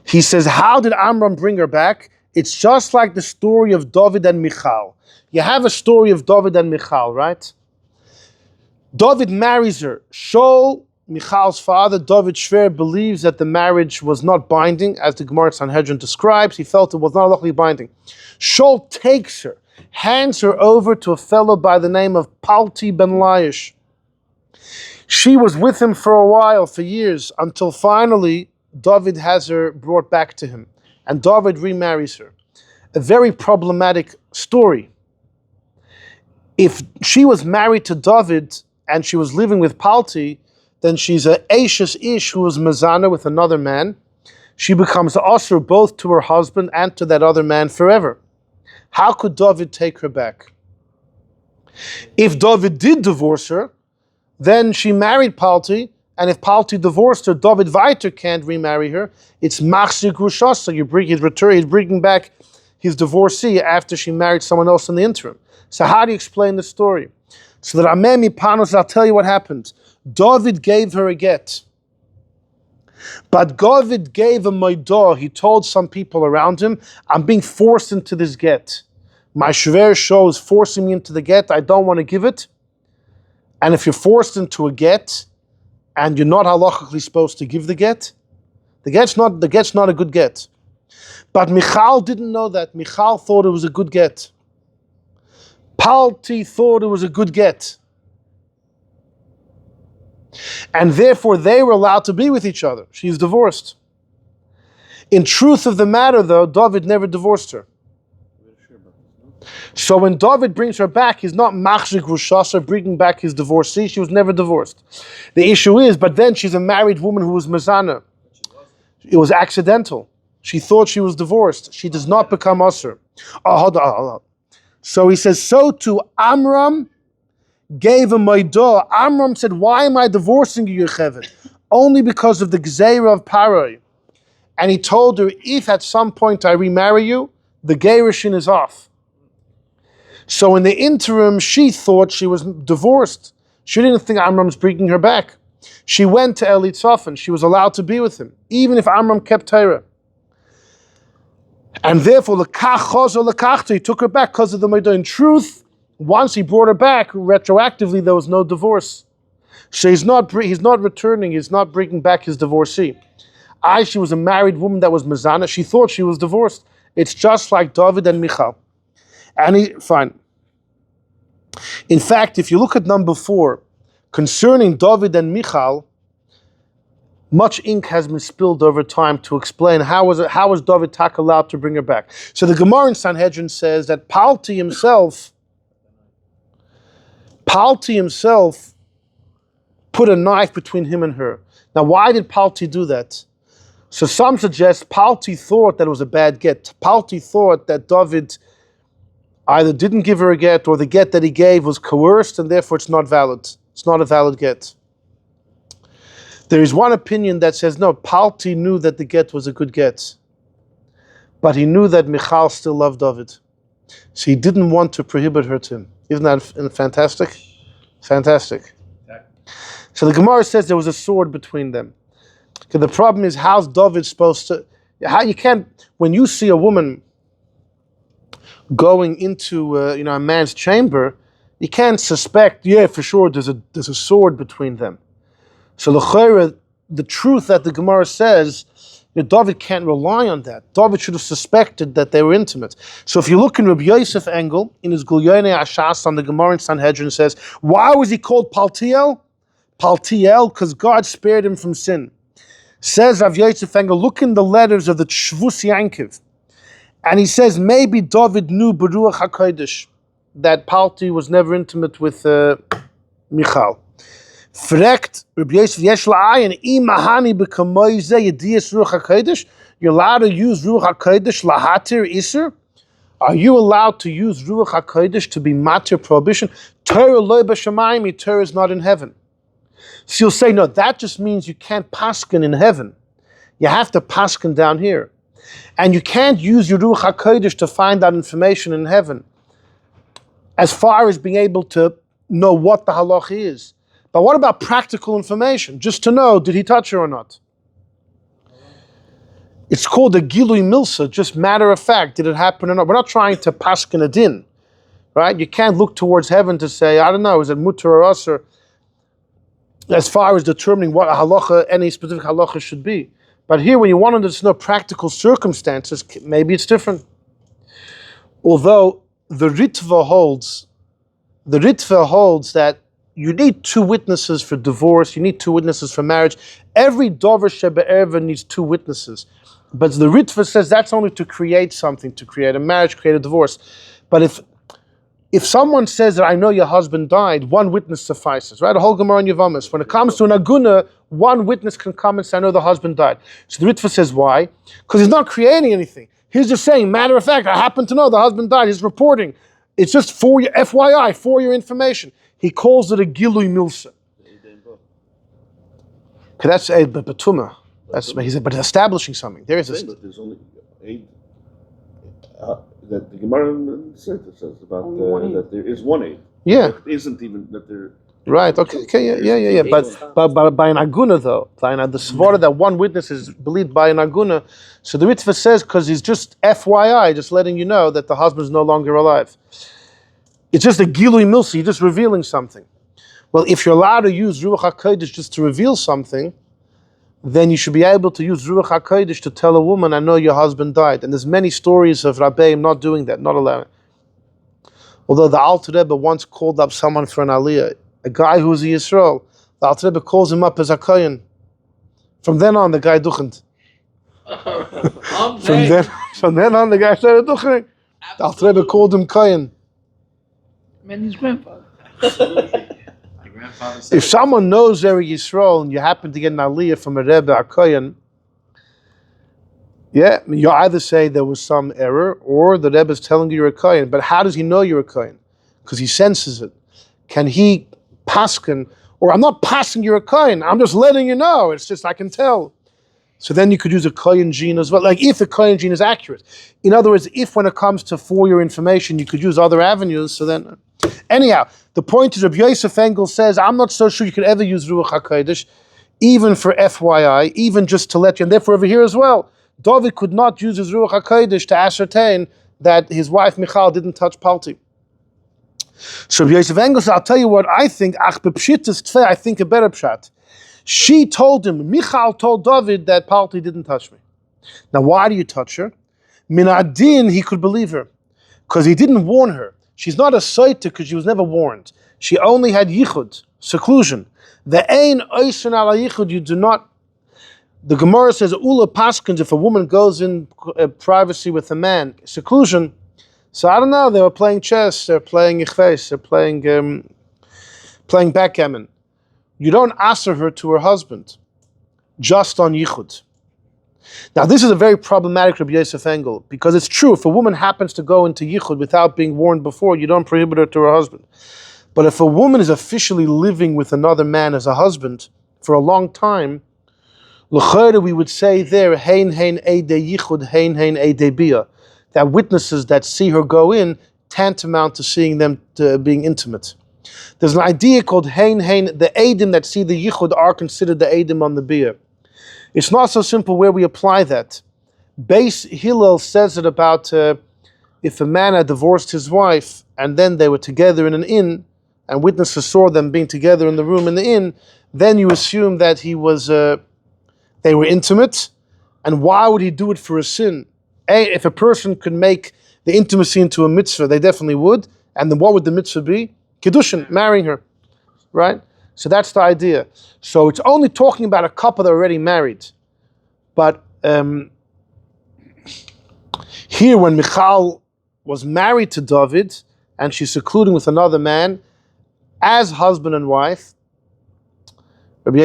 A: He says, how did Amram bring her back? It's just like the story of Dovid and Michal. You have a story of Dovid and Michal, right? Dovid marries her. Shaul, Michal's father, Dovid Shver, believes that the marriage was not binding, as the Gemara Sanhedrin describes. He felt it was not lawfully binding. Shaul takes her, hands her over to a fellow by the name of Palti ben Laish. She was with him for a while, for years, until finally Dovid has her brought back to him. And Dovid remarries her. A very problematic story. If she was married to Dovid and she was living with Palti, then she's a Ashes Ish who was Mazana with another man. She becomes Asr both to her husband and to that other man forever. How could Dovid take her back? If Dovid did divorce her, then she married Palti, and if Palti divorced her, Dovid Weiter can't remarry her. It's Machzir Grushas, so he's bringing back his divorcee after she married someone else in the interim. So how do you explain the story? So that Rameh M'panu, I'll tell you what happened. Dovid gave her a get. But Dovid gave a Meidad. He told some people around him, I'm being forced into this get. My Shver show is forcing me into the get. I don't want to give it. And if you're forced into a get, and you're not halachically supposed to give the get's not a good get. But Michal didn't know that. Michal thought it was a good get. Palti thought it was a good get. And therefore they were allowed to be with each other. She's divorced. In truth of the matter though, Dovid never divorced her. So when Dovid brings her back, he's not machzik rushasa, bringing back his divorcee. She was never divorced. The issue is, but then she's a married woman who was mezana. It was accidental. She thought she was divorced. She does not become usher. Hold on. So he says, so to Amram gave a Meidad. Amram said, why am I divorcing you, Yocheved? Only because of the Gzeira of Paroi. And he told her, if at some point I remarry you, the Gerishin is off. So in the interim, she thought she was divorced. She didn't think Amram's bringing her back. She went to Elitzaphan. She was allowed to be with him, even if Amram kept Torah. And therefore, he took her back because of the Meidad. In truth, once he brought her back, retroactively, there was no divorce. So he's not returning, he's not bringing back his divorcee. She was a married woman that was Mezana. She thought she was divorced. It's just like Dovid and Michal. Fine. In fact, if you look at number 4, concerning Dovid and Michal, much ink has been spilled over time to explain how was Dovid Tak allowed to bring her back. So the Gemara in Sanhedrin says that Palti himself put a knife between him and her. Now, why did Palti do that? So some suggest Palti thought that it was a bad get. Palti thought that Dovid either didn't give her a get or the get that he gave was coerced and therefore it's not valid. It's not a valid get. There is one opinion that says, no, Palti knew that the get was a good get. But he knew that Michal still loved Dovid. So he didn't want to prohibit her to him. Isn't that fantastic? Fantastic. So the Gemara says there was a sword between them. Okay, the problem is, how's Dovid supposed to... when you see a woman going into a man's chamber, you can't suspect, for sure, there's a sword between them. So the truth that the Gemara says, Dovid can't rely on that. Dovid should have suspected that they were intimate. So if you look in Rabbi Yosef Engel, in his Gulyonei Ashas on the Gemara in Sanhedrin, says, why was he called Paltiel? Paltiel, because God spared him from sin. Says Rav Yosef Engel, look in the letters of the Shvus Yankiv. And he says, maybe Dovid knew Beruach HaKodesh, that Palti was never intimate with Michal. Frekt Rabbi Yosef Yesh la'ayin imahani b'kamoy ze yediyas Ruach HaKodesh. You're allowed to use Ruach HaKodesh lahatir iser? Are you allowed to use Ruach HaKodesh to be matir prohibition? Torah lo b'shamayim, Torah is not in heaven. So you'll say, no, that just means you can't paskin in heaven. You have to paskin down here. And you can't use your Ruach HaKodesh to find out information in heaven as far as being able to know what the halach is. But what about practical information? Just to know, did he touch her or not? It's called a gilui milsa, just matter of fact, did it happen or not? We're not trying to paskin a din, right? You can't look towards heaven to say, I don't know, is it mutter or usher, as far as determining what a halacha, any specific halacha should be. But here, when you want to know practical circumstances, maybe it's different. Although the Ritva holds that you need 2 witnesses for divorce, you need 2 witnesses for marriage. Every dover shebe'erva needs 2 witnesses. But the Ritva says that's only to create something, to create a marriage, create a divorce. But if someone says that I know your husband died, 1 witness suffices, right? A whole Gemara in Yavamis. When it comes to an aguna, 1 witness can come and say, I know the husband died. So the Ritva says, why? Because he's not creating anything. He's just saying, matter of fact, I happen to know the husband died. He's reporting. It's just for your FYI, for your information. He calls it a gilui milsa. Okay, that's a betuma. He said, but it's establishing something. There is a...
B: There's only 8... that the Gemara says about that there is 1 aid.
A: Yeah.
B: It isn't even that there...
A: Right, okay, yeah. But by an aguna though, the svara that 1 witness is believed by an aguna, so the Ritva says, because he's just FYI, just letting you know that the husband is no longer alive. It's just a gilui milsi, you're just revealing something. Well, if you're allowed to use Ruach HaKodesh just to reveal something, then you should be able to use Ruach HaKodesh to tell a woman, I know your husband died. And there's many stories of Rabbeim not doing that, not allowing it. Although the Alter Rebbe once called up someone for an aliyah, a guy who was a Yisrael, the Alter Rebbe calls him up as a kohen. From then on, the guy duchent. From then on, the guy started duchening. The Alter Rebbe called him kohen.
D: And his grandfather.
A: If someone knows they're a Yisrael and you happen to get an aliyah from a Rebbe, a kohen, yeah, you either say there was some error or the Rebbe is telling you you're a kohen. But how does he know you're a kohen? Because he senses it. Can he paskin, or I'm not passing you're a kohen, I'm just letting you know, it's just I can tell. So then you could use a kohen gene as well, like if the kohen gene is accurate. In other words, if when it comes to for your information, you could use other avenues, so then... Anyhow, the point is Rabbi Yosef Engel says, I'm not so sure you could ever use Ruach HaKodesh, even for FYI, even just to let you, and therefore over here as well, Dovid could not use his Ruach HaKodesh to ascertain that his wife Michal didn't touch Palti. So Rabbi Yosef Engel says, I'll tell you what I think, I think a better pshat. She told him, Michal told Dovid that Palti didn't touch me. Now why do you touch her? Min adin, he could believe her, because he didn't warn her. She's not a soita because she was never warned. She only had yichud, seclusion. The ein oisen ala yichud, you do not. The Gemara says, ula paskins, if a woman goes in privacy with a man, seclusion. So I don't know, they were playing chess, they're playing ichves, they're playing backgammon. You don't answer her to her husband, just on yichud. Now this is a very problematic Rabbi Yosef Engel, because it's true, if a woman happens to go into yichud without being warned before, you don't prohibit her to her husband. But if a woman is officially living with another man as a husband for a long time, l'chayre we would say there, hein eidei yichud, hein eidei bia, that witnesses that see her go in tantamount to seeing them being intimate. There's an idea called hein, the eidim that see the yichud are considered the eidim on the bia. It's not so simple where we apply that. Beis Hillel says it about if a man had divorced his wife and then they were together in an inn and witnesses saw them being together in the room in the inn, then you assume that he was they were intimate. And why would he do it for a sin? If a person could make the intimacy into a mitzvah, they definitely would. And then what would the mitzvah be? Kiddushin, marrying her, right? So that's the idea. So it's only talking about a couple that are already married. But here when Michal was married to Dovid and she's secluding with another man as husband and wife, Rabbi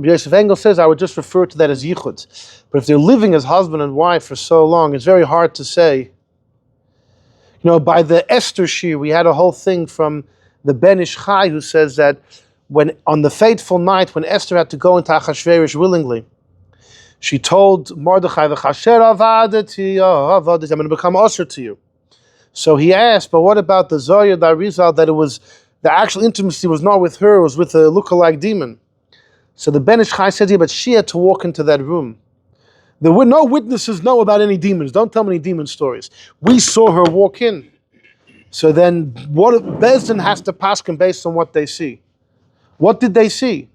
A: Yosef Engel says, I would just refer to that as yichud. But if they're living as husband and wife for so long, it's very hard to say. By the Esther Shir, we had a whole thing from the Ben Ish Chai who says that when on the fateful night when Esther had to go into Achashverosh willingly, she told Mordechai, I'm going to become usher to you. So he asked, but what about the Zoya, the Arizal, that it was, the actual intimacy was not with her, it was with a lookalike demon. So the Ben Ish Chai said, yeah, but she had to walk into that room. There were no witnesses know about any demons. Don't tell me any demon stories. We saw her walk in. So then what Bezdin has to paskin based on what they see. What did they see?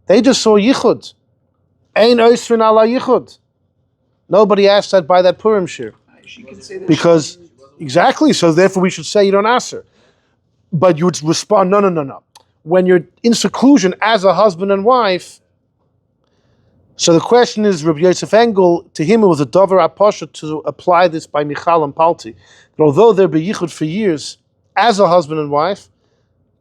A: They just saw yichud. Ein oisrin ala yichud. Nobody asked that by that Purim shir.
D: She could say that
A: because, exactly, so therefore we should say you don't ask her. But you would respond, no. When you're in seclusion as a husband and wife, so the question is, Rabbi Yosef Engel, to him it was a dover aposha to apply this by Michal and Palti. That although they're beyichud for years as a husband and wife,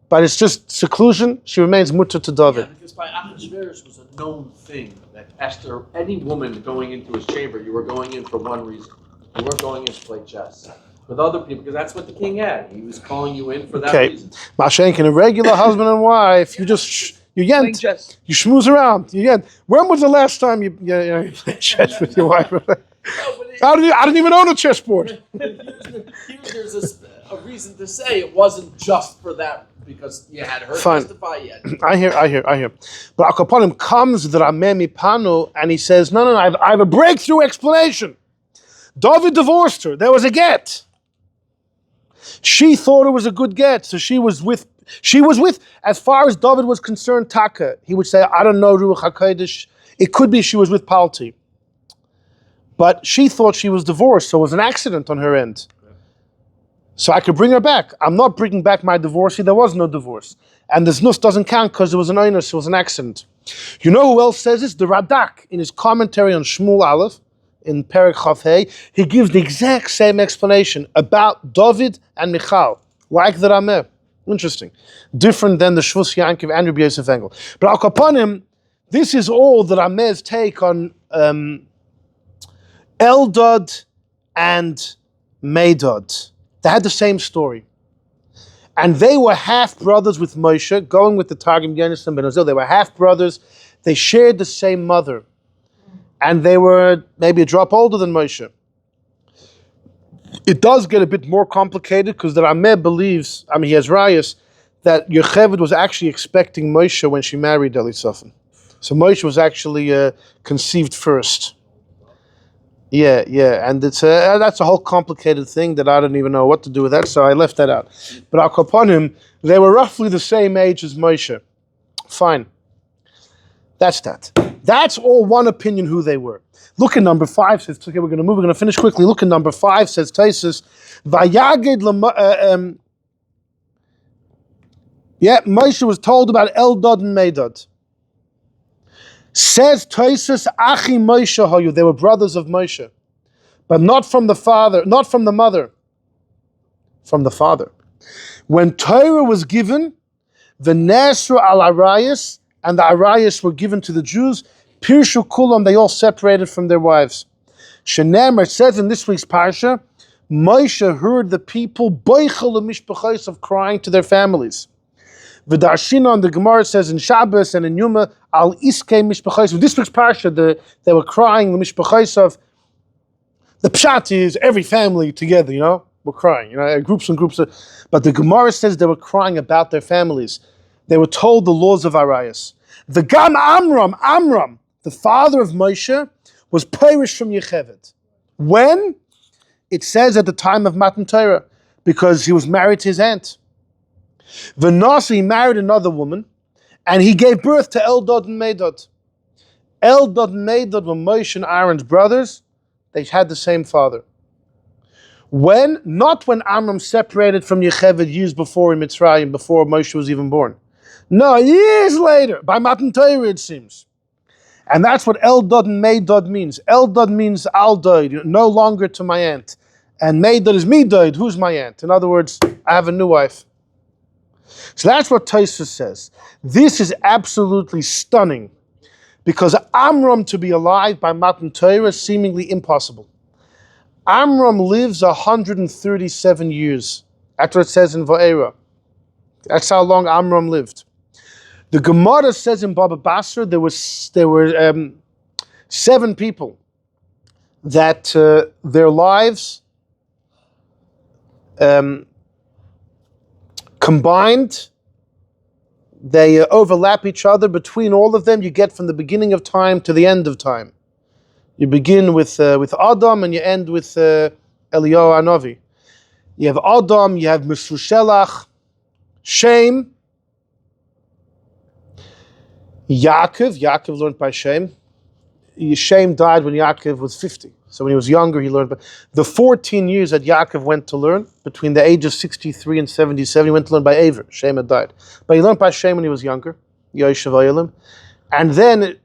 A: but it's just seclusion, she remains mutter to Dovid.
E: Yeah, because by Achashverosh was a known thing that Esther, any woman going into his chamber, you were going in for one reason. You weren't going in to play chess with other people, because that's what the king had. He was calling you in for that reason.
A: Mashenk, in a regular husband and wife, you just you yent, you schmooze around. You yent. When was the last time you played chess with your wife? I didn't even own a chessboard.
E: Here's a reason to say it wasn't just for that, because you had her testify yet.
A: I hear. But Akaponim comes the Rameh M'panu and he says, no, I have a breakthrough explanation. Dovid divorced her. There was a get. She thought it was a good get, so she was with, as far as Dovid was concerned, Taka. He would say, I don't know, Ruach HaKodesh. It could be she was with Palti. But she thought she was divorced, so it was an accident on her end. So I could bring her back. I'm not bringing back my divorcee. There was no divorce. And this nus doesn't count because it was an onus, it was an accident. You know who else says this? The Radak, in his commentary on Shmuel Aleph, in Perek Chav Hey, he gives the exact same explanation about Dovid and Michal, like the Rameh. Interesting. Different than the Shvus Yankiv and Rabbi Yosef Engel. But Al Kaponim, this is all the Rameh's take on Eldad and Medad. They had the same story. And they were half-brothers with Moshe, going with the Targum Yonis and Ben Ozil. They were half-brothers. They shared the same mother. And they were maybe a drop older than Moshe. It does get a bit more complicated because the Rameh believes, he has rayas, that Yocheved was actually expecting Moshe when she married Elisaphan. So Moshe was actually conceived first. Yeah, and it's that's a whole complicated thing that I don't even know what to do with that, so I left that out. But Al Kaponim, they were roughly the same age as Moshe. Fine. That's that. That's all one opinion who they were. Look at number 5, says, okay, we're going to finish quickly. Look at number 5, says Taisus, Moshe was told about Eldad and Medad. Says Taisus, Achi Moshe Hayu, they were brothers of Moshe. But not from the father, not from the mother. From the father. When Torah was given, the Nesra al Arayas, and the Arayas were given to the Jews, Pirshu Kulam, they all separated from their wives. Shenemer says in this week's parsha, Moshe heard the people boichel mishpachos of crying to their families. V'darshina on the Gemara says in Shabbos and in Yuma al iskei mishpachos. In this week's parsha, they were crying the mishpachos of. The pshat is every family together, were crying, groups and groups. But the Gemara says they were crying about their families. They were told the laws of Arayas. The Gam Amram, the father of Moshe, was perished from Yocheved. When? It says at the time of Matan Torah, because he was married to his aunt. Vanasa, he married another woman, and he gave birth to Eldad and Medad. Eldad and Medad were Moshe and Aaron's brothers. They had the same father. When? Not when Amram separated from Yocheved years before in Mitzrayim, before Moshe was even born. No, years later, by Matan Torah it seems. And that's what Eldad and Medad means. Eldad means Al Doid, no longer to my aunt. And Meidad is Meidad, who's my aunt? In other words, I have a new wife. So that's what Tosfos says. This is absolutely stunning, because Amram to be alive by Matan Torah is seemingly impossible. Amram lives 137 years. That's what it says in Va'era. That's how long Amram lived. The Gemara says in Baba Basra there were 7 people that their lives combined, they overlap each other. Between all of them, you get from the beginning of time to the end of time. You begin with Adam and you end with Eliyahu Hanavi. You have Adam, you have Mesushelach, Shem, Yaakov learned by Shem. Shem died when Yaakov was 50. So when he was younger, he learned. But the 14 years that Yaakov went to learn, between the age of 63 and 77, he went to learn by Aver. Shem had died. But he learned by Shem when he was younger. Yocheved. And then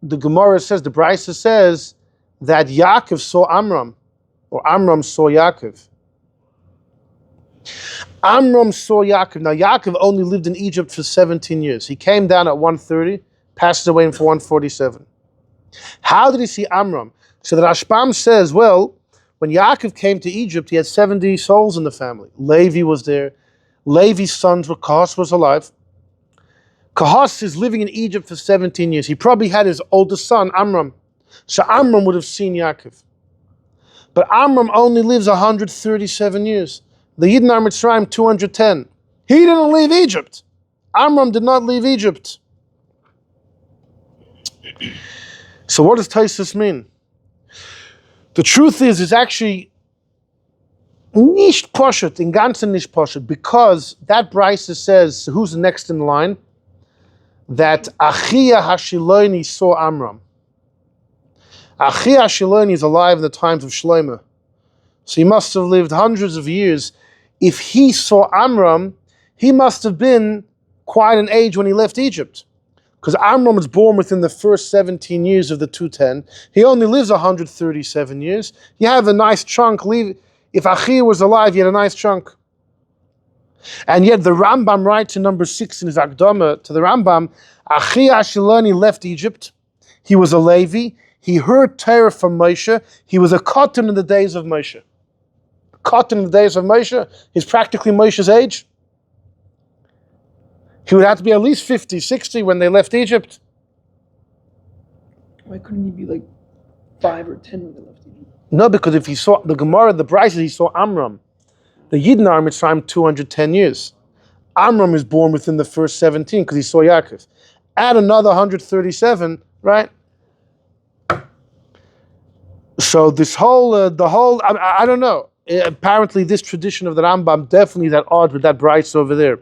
A: the Gemara says, the Brisa says, that Yaakov saw Amram, or Amram saw Yaakov. Amram saw Yaakov. Now Yaakov only lived in Egypt for 17 years. He came down at 130, passed away in 147. How did he see Amram? So the Rashbam says, well, when Yaakov came to Egypt, he had 70 souls in the family. Levi was there. Levi's sons were, Kahas was alive. Kahas is living in Egypt for 17 years. He probably had his oldest son, Amram. So Amram would have seen Yaakov. But Amram only lives 137 years. The Yidden are Mitzrayim 210. He didn't leave Egypt. Amram did not leave Egypt. So what does Tosfos mean? The truth is, it's actually nicht poshet, in ganzen nicht poshet, because that Brisa says, who's next in line? That Achia Hashiloni saw Amram. Achia Hashiloni is alive in the times of Shlomo. So he must have lived hundreds of years. If he saw Amram, he must have been quite an age when he left Egypt. Because Amram was born within the first 17 years of the 210. He only lives 137 years. You have a nice chunk. If Achia was alive, he had a nice chunk. And yet the Rambam writes in number 6 in his Akdama to the Rambam, Achia Hashiloni left Egypt. He was a Levi. He heard Torah from Moshe. He was a cotton in the days of Moshe. Cotton in the days of Moshe. He's practically Moshe's age. He would have to be at least 50, 60 when they left Egypt.
D: Why couldn't he be like 5 or 10 when they left Egypt?
A: No, because if he saw the Gemara, the Brisa, he saw Amram. The Yidden are Mitzrayim 210 years. Amram is born within the first 17 because he saw Yaakov. Add another 137, right? So this whole, I don't know. Apparently this tradition of the Rambam definitely is at odds with that Brisa over there.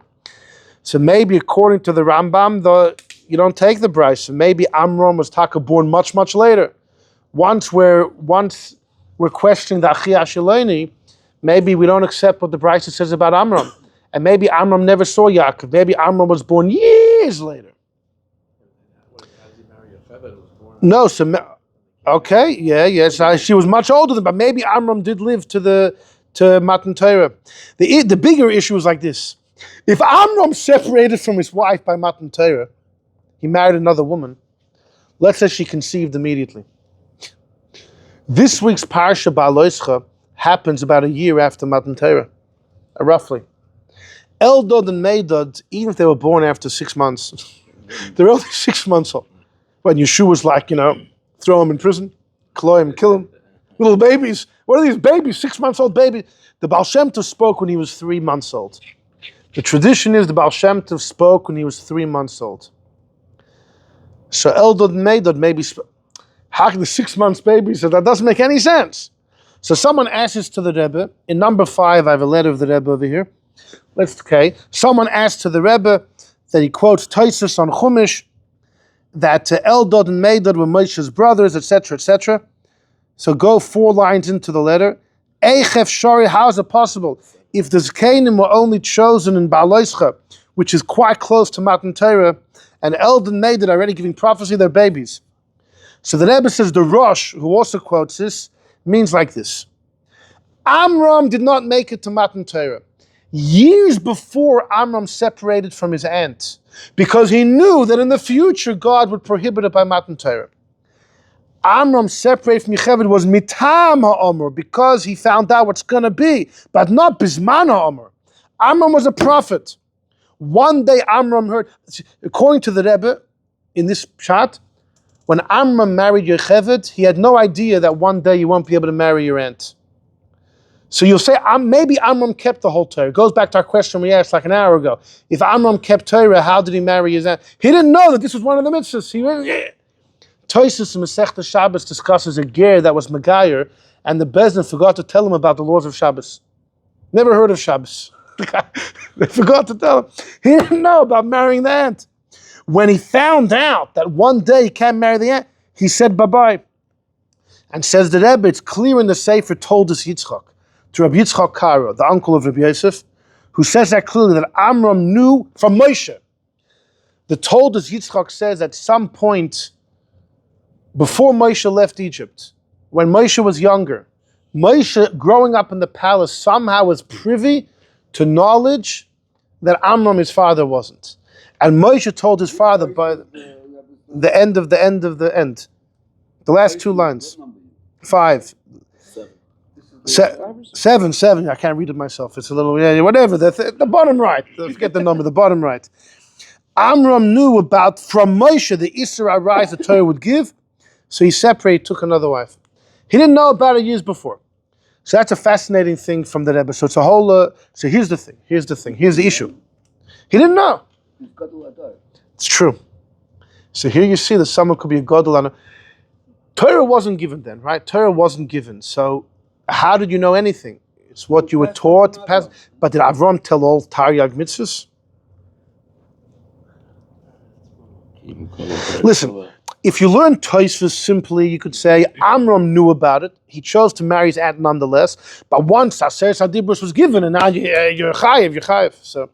A: So maybe according to the Rambam, you don't take the Brisa. Maybe Amram was born much, much later. Once we're questioning the Achia Hashiloni, maybe we don't accept what the Brisa says about Amram. And maybe Amram never saw Yaakov. Maybe Amram was born years later. No, so okay, yes. She was much older than, but maybe Amram did live to Matan Torah. The bigger issue is like this. If Amram separated from his wife by Matan Torah, he married another woman, let's say she conceived immediately. This week's Parsha Ba'aloischa happens about a year after Matan Torah, roughly. Eldad and Medad, even if they were born after 6 months, they're only 6 months old. When Yeshua was like, throw them in prison, claw him, kill him. Little babies. What are these babies? 6 months old babies. The Baal Shem Tov spoke when he was 3 months old. The tradition is the Baal Shem Tov spoke when he was 3 months old. So Eldad and Medad maybe how can the 6 months baby? So that doesn't make any sense. So someone asks to the Rebbe, in number 5, I have a letter of the Rebbe over here. Someone asked to the Rebbe that he quotes Tosfos on Chumash, that Eldad and Medad were Moshe's brothers, etc., etc. So go 4 lines into the letter. Eichef Shari, how is it possible? If the Zkanim were only chosen in Ba'aloischa, which is quite close to Matan Torah, and Eldad and Medad are already giving prophecy, they're babies. So the Rebbe says the Rosh, who also quotes this, means like this. Amram did not make it to Matan Torah. years before Amram separated from his aunt, because he knew that in the future God would prohibit it by Matan Torah. Amram separated from Yocheved was mitam ha'omer, because he found out what's going to be, but not bisman ha'omer. Amram was a prophet. One day Amram heard, according to the Rebbi, in this shot, when Amram married Yocheved, he had no idea that one day you won't be able to marry your aunt. So you'll say, maybe Amram kept the whole Torah. It goes back to our question we asked like an hour ago. If Amram kept Torah, how did he marry his aunt? He didn't know that this was one of the mitzvahs. Tosis in Masechta Shabbos discusses a ger that was Megayer, and the Bezdin forgot to tell him about the laws of Shabbos. Never heard of Shabbos. They forgot to tell him. He didn't know about marrying the aunt. When he found out that one day he can't marry the aunt, he said bye-bye. And says the Rebbe, it's clear in the Sefer told us Yitzchak, to Rabbi Yitzchak Karo, the uncle of Rabbi Yosef, who says that clearly that Amram knew from Moshe. The told us Yitzchak says at some point before Moshe left Egypt, when Moshe was younger, Moshe, growing up in the palace, somehow was privy to knowledge that Amram, his father, wasn't. And Moshe told his father by the end of the end of the end. The last two lines. 5. 7. I can't read it myself. It's a little, whatever. The bottom right. Forget the number, the bottom right. Amram knew about, from Moshe, the Isra Arais the Torah would give, so he separated, took another wife. He didn't know about it years before. So that's a fascinating thing from the Rebbe. So it's a whole, so here's the thing, here's the issue. He didn't know. It's true. So here you see that someone could be a gadol on a... Torah wasn't given then, right? Torah wasn't given. So how did you know anything? It's what you were taught. But did Avram tell all Taryag mitzvahs? Listen, if you learn Tosfos simply, you could say Amram knew about it. He chose to marry his aunt nonetheless. But once Aser Sadibros was given, and now you're chayiv. So,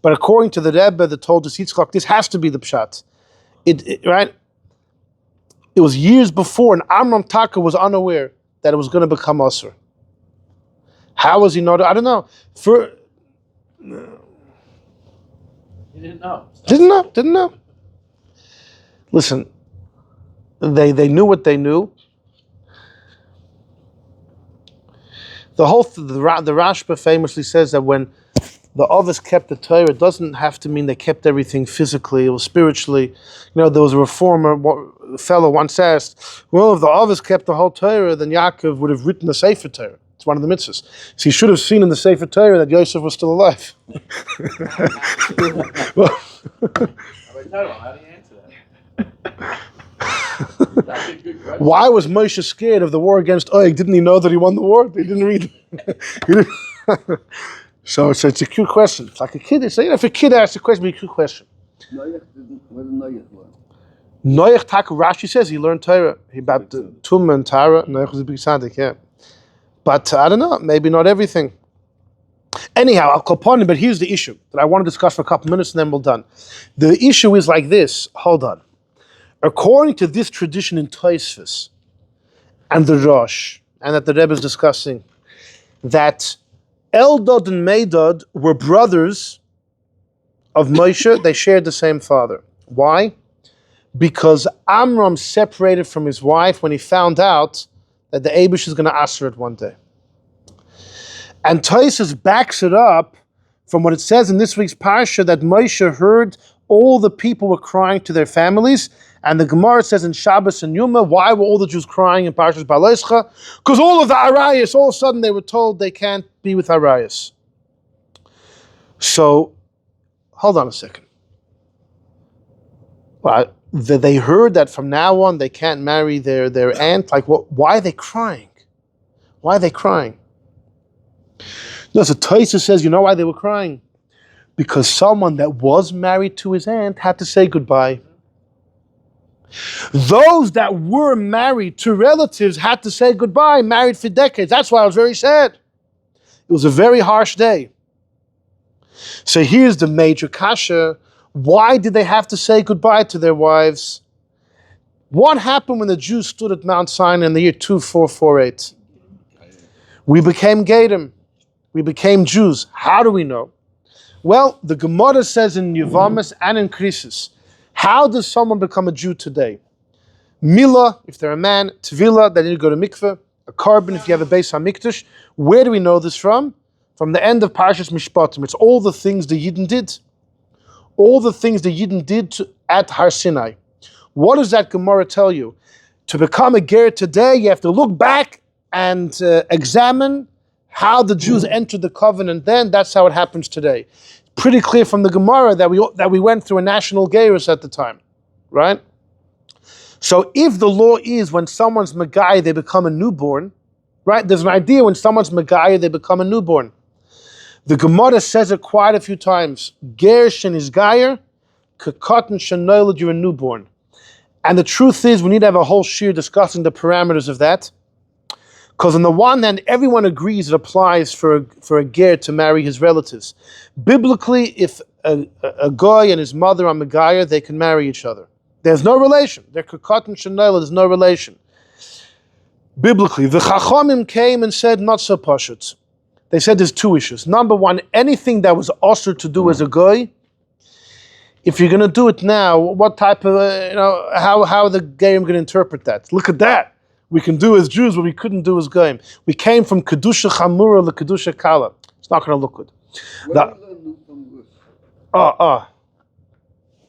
A: but according to the Rebbe that told us Yitzchak, this has to be the pshat. Right? It was years before, and Amram Taka was unaware that it was going to become Asur. How was he not? I don't know.
E: He didn't know.
A: Didn't know. Listen, they knew what they knew. The Rashba famously says that when the Avos kept the Torah, it doesn't have to mean they kept everything physically or spiritually. There was a reformer fellow once asked, well, if the Avos kept the whole Torah, then Yaakov would have written the Sefer Torah. It's one of the mitzvahs. So he should have seen in the Sefer Torah that Yosef was still alive. Well,
E: How do you answer that? That's a good question.
A: Why was Moshe scared of the war against Og? Didn't he know that he won the war? He didn't read. So it's a cute question. It's like a kid. If a kid asks a question, it's a cute question. Noach Taka, Rashi says he learned Torah. He about Tum and Tara. Noach was a big tzaddik, yeah. But I don't know, maybe not everything. Anyhow, I'll call upon him, but here's the issue that I want to discuss for a couple minutes and then we're done. The issue is like this. Hold on. According to this tradition in Tosfos and the Rosh, and that the Rebbe is discussing, that Eldad and Medad were brothers of Moshe. They shared the same father. Why? Because Amram separated from his wife when he found out that the Eibush is going to aser it one day. And Tosfos backs it up from what it says in this week's parsha that Moshe heard all the people were crying to their families. And the Gemara says in Shabbos and Yuma, why were all the Jews crying in Parshas Balescha? Because all of the Arayas, all of a sudden they were told they can't be with Arayas. So, hold on a second. Well, they heard that from now on they can't marry their aunt. Like, why are they crying? Why are they crying? No, so Tosfos says, you know why they were crying? Because someone that was married to his aunt had to say goodbye. Those that were married to relatives had to say goodbye, married for decades. That's why I was very sad. It was a very harsh day. So here's the major kasha. Why did they have to say goodbye to their wives? What happened when the Jews stood at Mount Sinai in the year 2448? We became Gedim. We became Jews. How do we know? Well, the Gemara says in Yevamis and in Krisis, how does someone become a Jew today? Mila, if they're a man, Tvila, they need to go to mikveh, a carbon if you have a Beis HaMikdash. Where do we know this from? From the end of Parshas Mishpatim. It's all the things the Yidden did. All the things the Yidden did at Har Sinai. What does that Gemara tell you? To become a ger today, you have to look back and examine how the Jews entered the covenant then. That's how it happens today. Pretty clear from the Gemara that we went through a national gerus at the time, right? So if the law is when someone's Megaya, they become a newborn, right? There's an idea when someone's Megaya, they become a newborn. The Gemara says it quite a few times. Ger shen is Gayer, kekatan shenoiled, you're a newborn. And the truth is, we need to have a whole shir discussing the parameters of that. Because on the one hand, everyone agrees it applies for a ger to marry his relatives. Biblically, if a goy and his mother are Megaya, they can marry each other. There's no relation. They're kekatan shenoiled, there's no relation. Biblically, the Chachamim came and said, not so pashut. They said there's two issues. Number one, anything that was usher to do as a goy, if you're going to do it now, what type of, how are the goyim going to interpret that? Look at that. We can do as Jews what we couldn't do as goyim. We came from kedusha chamura to kedusha kala. It's not going to look good.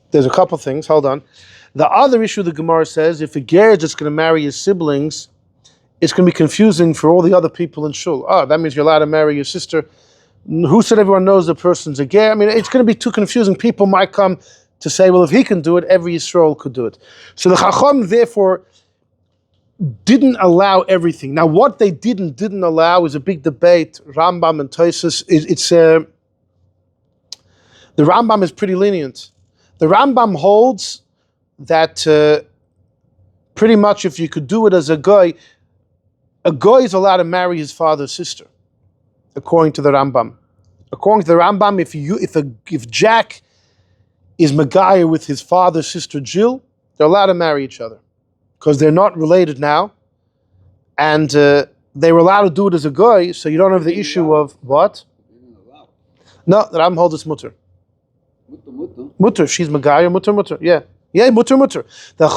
A: There's a couple things. Hold on. The other issue the Gemara says, if a ger is just going to marry his siblings, it's going to be confusing for all the other people in shul. That means you're allowed to marry your sister. Who said everyone knows the person's a ger? I mean, it's going to be too confusing. People might come to say, well, if he can do it, every Yisrael could do it. So the Chacham, therefore, didn't allow everything. Now, what they didn't allow is a big debate. Rambam and Tosfos. The Rambam is pretty lenient. The Rambam holds that pretty much if you could do it as a goy is allowed to marry his father's sister, according to the Rambam. According to the Rambam, if Jack is Megaya with his father's sister Jill, they're allowed to marry each other because they're not related now, and they were allowed to do it as a goy, so you don't have the issue of what? No, the Rambam holds it's mutter. Mutter, she's Megaya, mutter. Yeah, mutter. The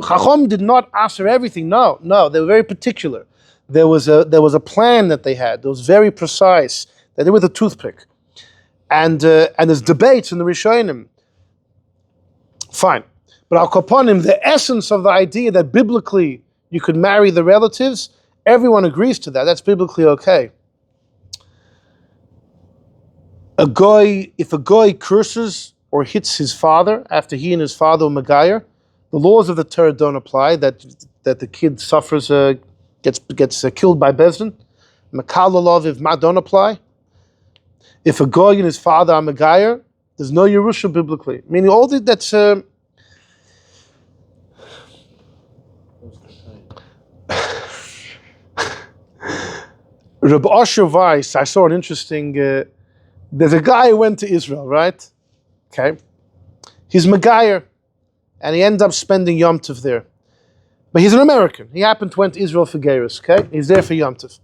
A: Chacham did not answer everything. No, they were very particular. There was a plan that they had. It was very precise. They did with a toothpick, and there's debates in the Rishonim. Fine, but al kaponim, the essence of the idea that biblically you could marry the relatives, everyone agrees to that. That's biblically okay. If a goy curses or hits his father after he and his father were Megayer, the laws of the Torah don't apply. That the kid suffers. Gets killed by Bezdin. Michal lalav if ma don't apply. If a goy and his father are Megayer, there's no Yerusha biblically. Meaning all that's Reb Asher Weiss, I saw an interesting. There's a guy who went to Israel, right? Okay, he's Megayer, and he ends up spending Yom Tov there. But he's an American. He happened to went to Israel for Gerus, okay? He's there for Yom Tov.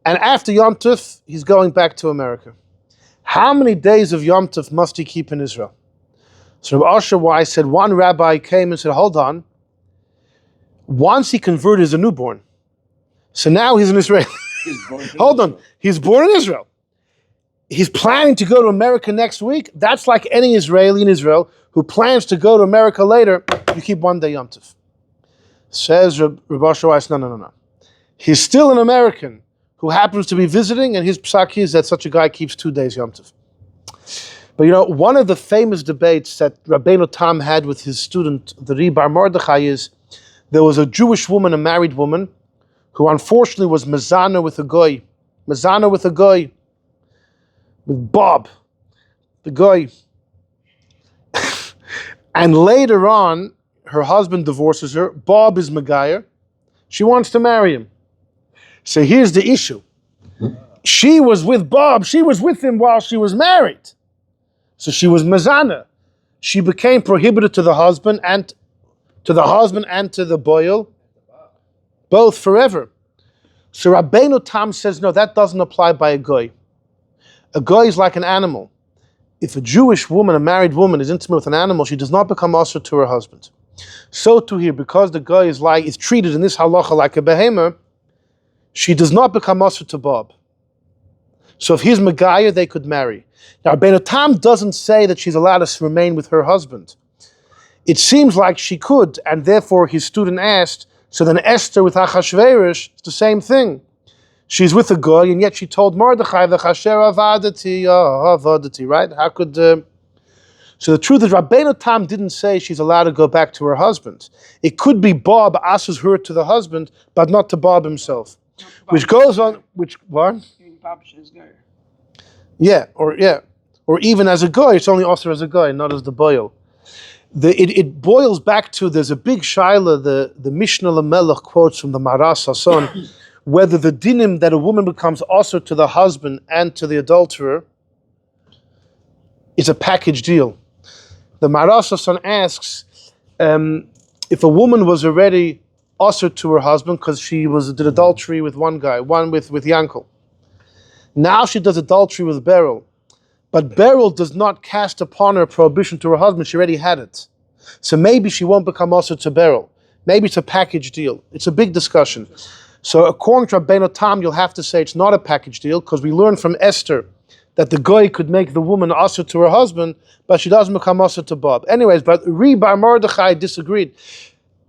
A: And after Yom Tov, he's going back to America. How many days of Yom Tov must he keep in Israel? So Rabbi Asher Weiss said, one rabbi came and said, hold on. Once he converted as a newborn. So now he's an Israeli. Hold on. He's born in Israel. He's planning to go to America next week. That's like any Israeli in Israel who plans to go to America later. You keep one day Yom Tov. Says Rabbi Asher Weiss, no. He's still an American who happens to be visiting, and his psak is that such a guy keeps 2 days Yom Tov. But one of the famous debates that Rabbeinu Tam had with his student, the Rebbi Mordechai, is there was a Jewish woman, a married woman, who unfortunately was mezana with a goy. With Bob, the goy. And later on, her husband divorces her. Bob is Megayer. She wants to marry him. So here's the issue. She was with Bob. She was with him while she was married. So she was mezana. She became prohibited to the husband and to the boil, both forever. So Rabbeinu Tam says, no, that doesn't apply by a goy. A guy is like an animal. If a Jewish woman, a married woman, is intimate with an animal, she does not become usher to her husband. So too here, because the guy is treated in this halacha like a behemoth, she does not become usher to Bob. So if he's Megaya, they could marry. Now, Rabbeinu Tam doesn't say that she's allowed to remain with her husband. It seems like she could, and therefore his student asked, so then Esther with Achashverosh, it's the same thing. She's with a guy, and yet she told Mordechai, V'chasher avadati, right? How could... So the truth is, Rabbeinu Tam didn't say she's allowed to go back to her husband. It could be Bob asks her to the husband, but not to Bob himself. Which goes on, what? Yeah, or even as a guy, it's only also as a guy, not as the boil. It boils back to, there's a big shaila, the Mishnah Lamelech quotes from the Maras Hasan, whether the dinim that a woman becomes also to the husband and to the adulterer is a package deal. The Maras Hasan asks, if a woman was already also to her husband because she did adultery with one guy, one with Yankel. Now she does adultery with Beryl. But Beryl does not cast upon her a prohibition to her husband. She already had it. So maybe she won't become also to Beryl. Maybe it's a package deal. It's a big discussion. So according to Rabbeinu Tam, you'll have to say it's not a package deal because we learned from Esther that the guy could make the woman also to her husband, but she doesn't become also to Bob. Anyways, but Rebbi Mordechai disagreed.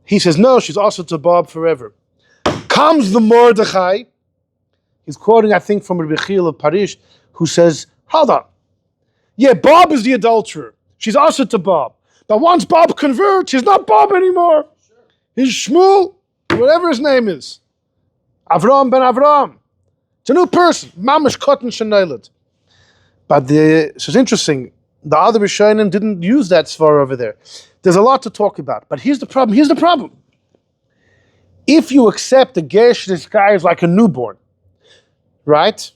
A: He says, no, she's also to Bob forever. Comes the Mordechai. He's quoting, I think, from Rebbi Chil of Paris, who says, hold on. Yeah, Bob is the adulterer. She's also to Bob. But once Bob converts, he's not Bob anymore. He's Shmuel, whatever his name is. Avram ben Avram. It's a new person. Mamish Kotten Shenaylet. But so it's interesting. The other Rishonim didn't use that svar over there. There's a lot to talk about. But here's the problem. If you accept the Gersh, this guy is like a newborn, right?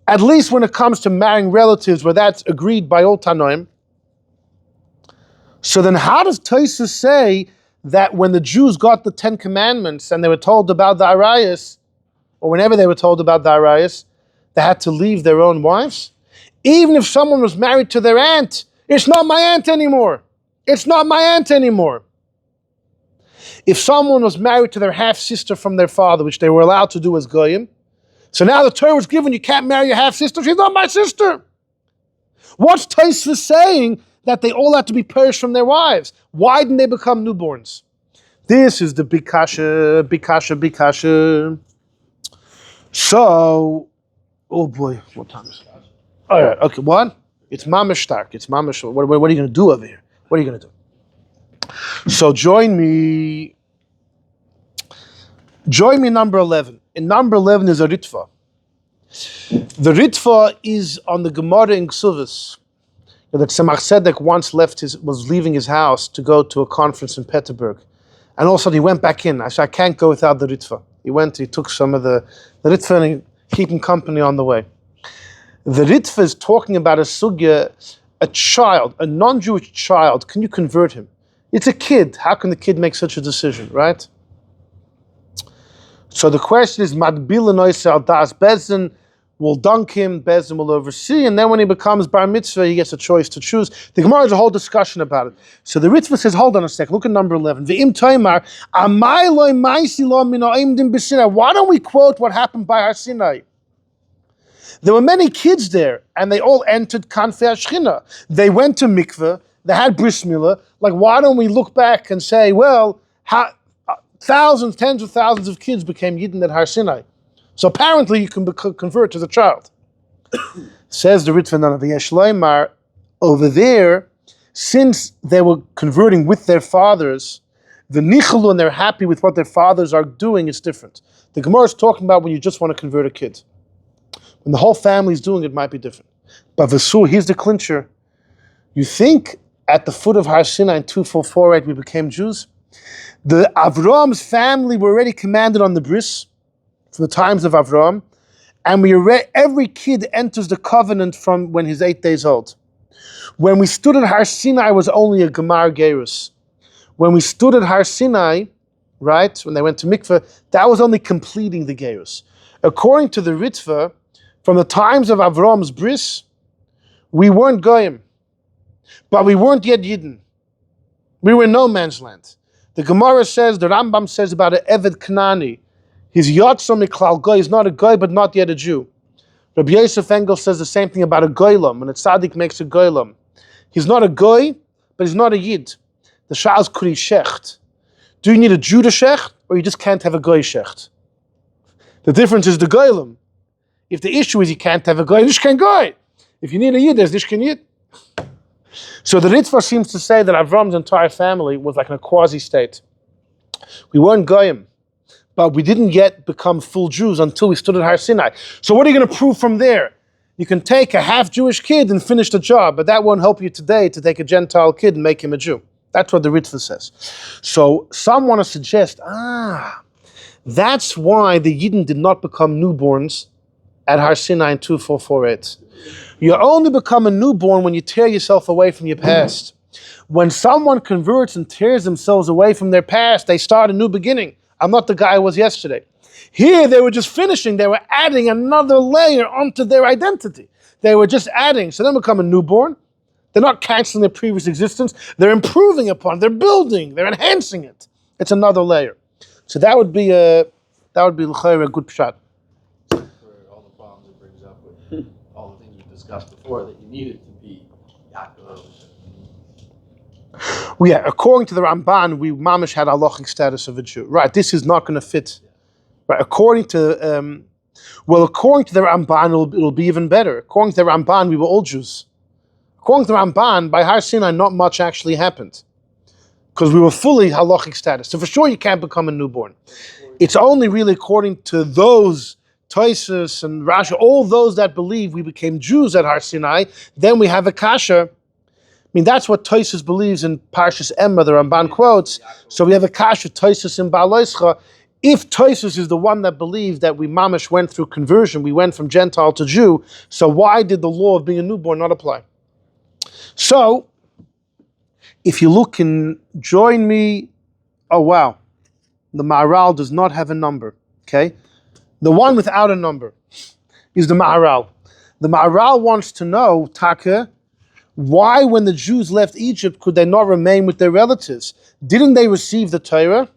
A: At least when it comes to marrying relatives where that's agreed by all Tanoim. So then how does Tosfos say that when the Jews got the 10 Commandments and they were told about the Arayas, or whenever they were told about the Arayas, they had to leave their own wives? Even if someone was married to their aunt, it's not my aunt anymore. It's not my aunt anymore. If someone was married to their half-sister from their father, which they were allowed to do as Goyim, so now the Torah was given, you can't marry your half-sister, she's not my sister. What's Tosfos saying that they all had to be perished from their wives? Why didn't they become newborns? This is the big kasha. So, oh boy, what time is it? All right, okay, what? It's mamish stark. It's mamish. What are you going to do over here? What are you going to do? So join me number 11. In number 11 is a Ritva. The Ritva is on the Gemara in Ksuvas. That Tzemach Tzedek once was leaving his house to go to a conference in Petersburg. And all of a sudden he went back in. I said, I can't go without the Ritva. He took some of the Ritva and keep him company on the way. The Ritva is talking about a sugya, a child, a non-Jewish child. Can you convert him? It's a kid. How can the kid make such a decision, right? So the question is, Madbil Noisel Das Bezin will dunk him, Bezin will oversee, and then when he becomes Bar Mitzvah, he gets a choice to choose. The Gemara has a whole discussion about it. So the Ritva says, hold on a second, look at number 11. V'im Toimar, Amai Loi Maisi Lo Mino Eimdim B'Sinai. Why don't we quote what happened by Har Sinai? There were many kids there, and they all entered Kanfei HaShechina. They went to mikveh, they had bris milah. Like, why don't we look back and say, well, thousands, tens of thousands of kids became Yidden at Har Sinai. So apparently you can convert as a child. Says the Ritva V'yesh Loimar, over there, since they were converting with their fathers, the nichalu, and they're happy with what their fathers are doing, is different. The Gemara is talking about when you just want to convert a kid. When the whole family is doing it, might be different. But Vesur, here's the clincher. You think at the foot of Har Sinai in 2448 we became Jews? The Avram's family were already commanded on the bris from the times of Avram, and every kid enters the covenant from when he's 8 days old. When we stood at Har Sinai, it was only a Gemar Gerus. When we stood at Har Sinai, right, when they went to mikveh, that was only completing the Gerus. According to the Ritva, From the times of Avram's bris, we weren't goyim, but we weren't yet Yidden. We were in no man's land. The Gemara says, the Rambam says about an Eved Knani, he's Yotzo Miklal Goy, he's not a Goy, but not yet a Jew. Rabbi Yosef Engel says the same thing about a Goylam, when a Tzaddik makes a Goylam. He's not a Goy, but he's not a Yid. The Sha'al's Kuri Shecht. Do you need a Jew to Shecht, or you just can't have a Goy Shecht? The difference is the Goylam. If the issue is you can't have a Goy, Nish can Goy. If you need a Yid, there's Nish can Yid. So the Ritva seems to say that Avram's entire family was like in a quasi-state. We weren't Goyim, but we didn't yet become full Jews until we stood at Har Sinai. So what are you going to prove from there? You can take a half-Jewish kid and finish the job, but that won't help you today to take a Gentile kid and make him a Jew. That's what the Ritva says. So some want to suggest, that's why the Yidden did not become newborns at Har Sinai in 2448. You only become a newborn when you tear yourself away from your past. When someone converts and tears themselves away from their past, they start a new beginning. I'm not the guy I was yesterday. Here, they were just finishing. They were adding another layer onto their identity. They were just adding. So they become a newborn. They're not canceling their previous existence. They're improving upon it. They're building. They're enhancing it. It's another layer. So that would be l'chayr a good pshat.
E: For all the problems it brings up with all the things we discussed before, that you needed to be Yaakov.
A: Well, yeah, according to the Ramban, we mamish had Halachik status of a Jew. Right, this is not going to fit. Right, according to the Ramban, it'll be even better. According to the Ramban, we were all Jews. According to the Ramban, by Har Sinai, not much actually happened, because we were fully Halachik status. So for sure, you can't become a newborn. It's only really according to those Tosfos and Rashi, all those that believe we became Jews at Har Sinai. Then we have a kasha. I mean, that's what Tosfos believes in Parshas Emma, the Ramban quotes. So we have a kasha Tosfos in Ba'aloischa. If Tosfos is the one that believes that we mamish went through conversion, we went from Gentile to Jew, so why did the law of being a newborn not apply? So, if you look and join me, oh wow, the Marital does not have a number, okay? The one without a number is the Marital. The Marital wants to know, Taka, why when the Jews left Egypt could they not remain with their relatives? Didn't they receive the Torah?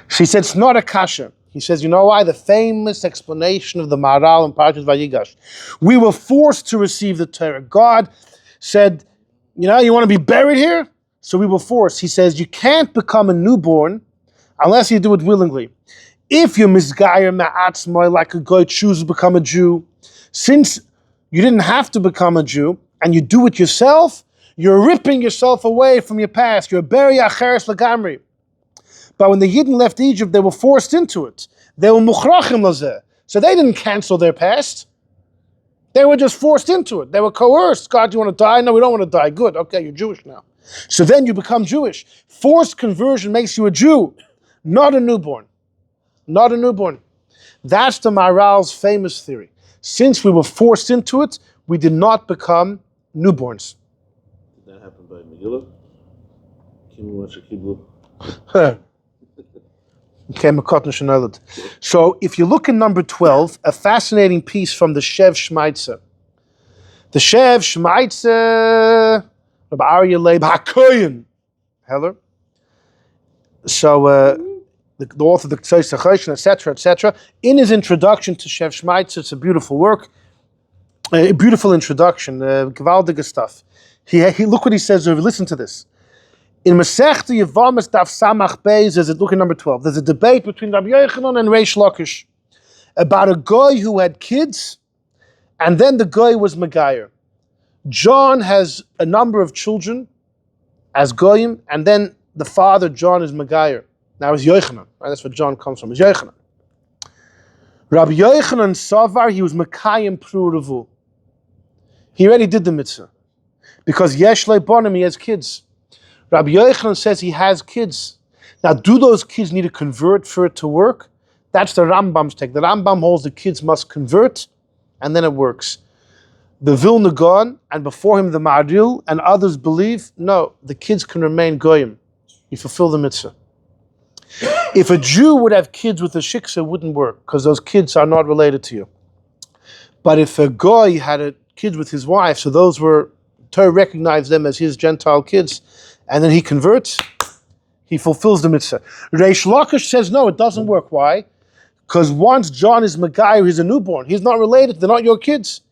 A: She said it's not a kasha. He says, you know why? The famous explanation of the Marital in Parshas Vayigash. We were forced to receive the Torah. God said, you want to be buried here? So we were forced. He says, you can't become a newborn unless you do it willingly. If you're misgayer ma'atzmai, like a guy chooses to become a Jew, since you didn't have to become a Jew, and you do it yourself, you're ripping yourself away from your past. You're beri acheres lagamri. But when the Yidden left Egypt, they were forced into it. They were muchrachim lazeh. So they didn't cancel their past. They were just forced into it. They were coerced. God, you want to die? No, we don't want to die. Good. Okay, you're Jewish now. So then you become Jewish. Forced conversion makes you a Jew, not a newborn. Not a newborn. That's the Maharal's famous theory. Since we were forced into it, we did not become newborns.
B: Did that happen by Megillah?
A: So if you look in number 12, a fascinating piece from the Shev Shmaitzer. The Shev Shmaitzer, Rabbi Aryeh Leib HaKoyen, Heller. So the author of the coercion, etc. In his introduction to Shev Shmaitzer, it's a beautiful work, a beautiful introduction, gewaldige stuff. He look what he says over. Listen to this. In Masechta Yevamis Daf Samach Beis, there's look at number 12. There's a debate between Rabbi Yochanan and Reish Lakish about a guy who had kids, and then the guy was Megayer. John has a number of children as Goyim, and then the father, John, is Megayer. Now it's Yochanan, right? That's where John comes from, it's Yochanan. Rabbi Yochanan Savar, he was Mekayim Pruruvu. He already did the mitzvah. Because Yesh Leibonim, he has kids. Rabbi Yochanan says he has kids. Now, do those kids need to convert for it to work? That's the Rambam's take. The Rambam holds the kids must convert, and then it works. The Vilna Gaon, and before him the Marital, and others believe, no, the kids can remain Goyim. You fulfill the mitzvah. If a Jew would have kids with a shiksa, it wouldn't work, because those kids are not related to you. But if a goy had kids with his wife, so those were, Torah recognized them as his Gentile kids, and then he converts, he fulfills the mitzvah. Reish Lakish says, no, it doesn't work. Why? Because once John is Megayer, he's a newborn. He's not related, they're not your kids.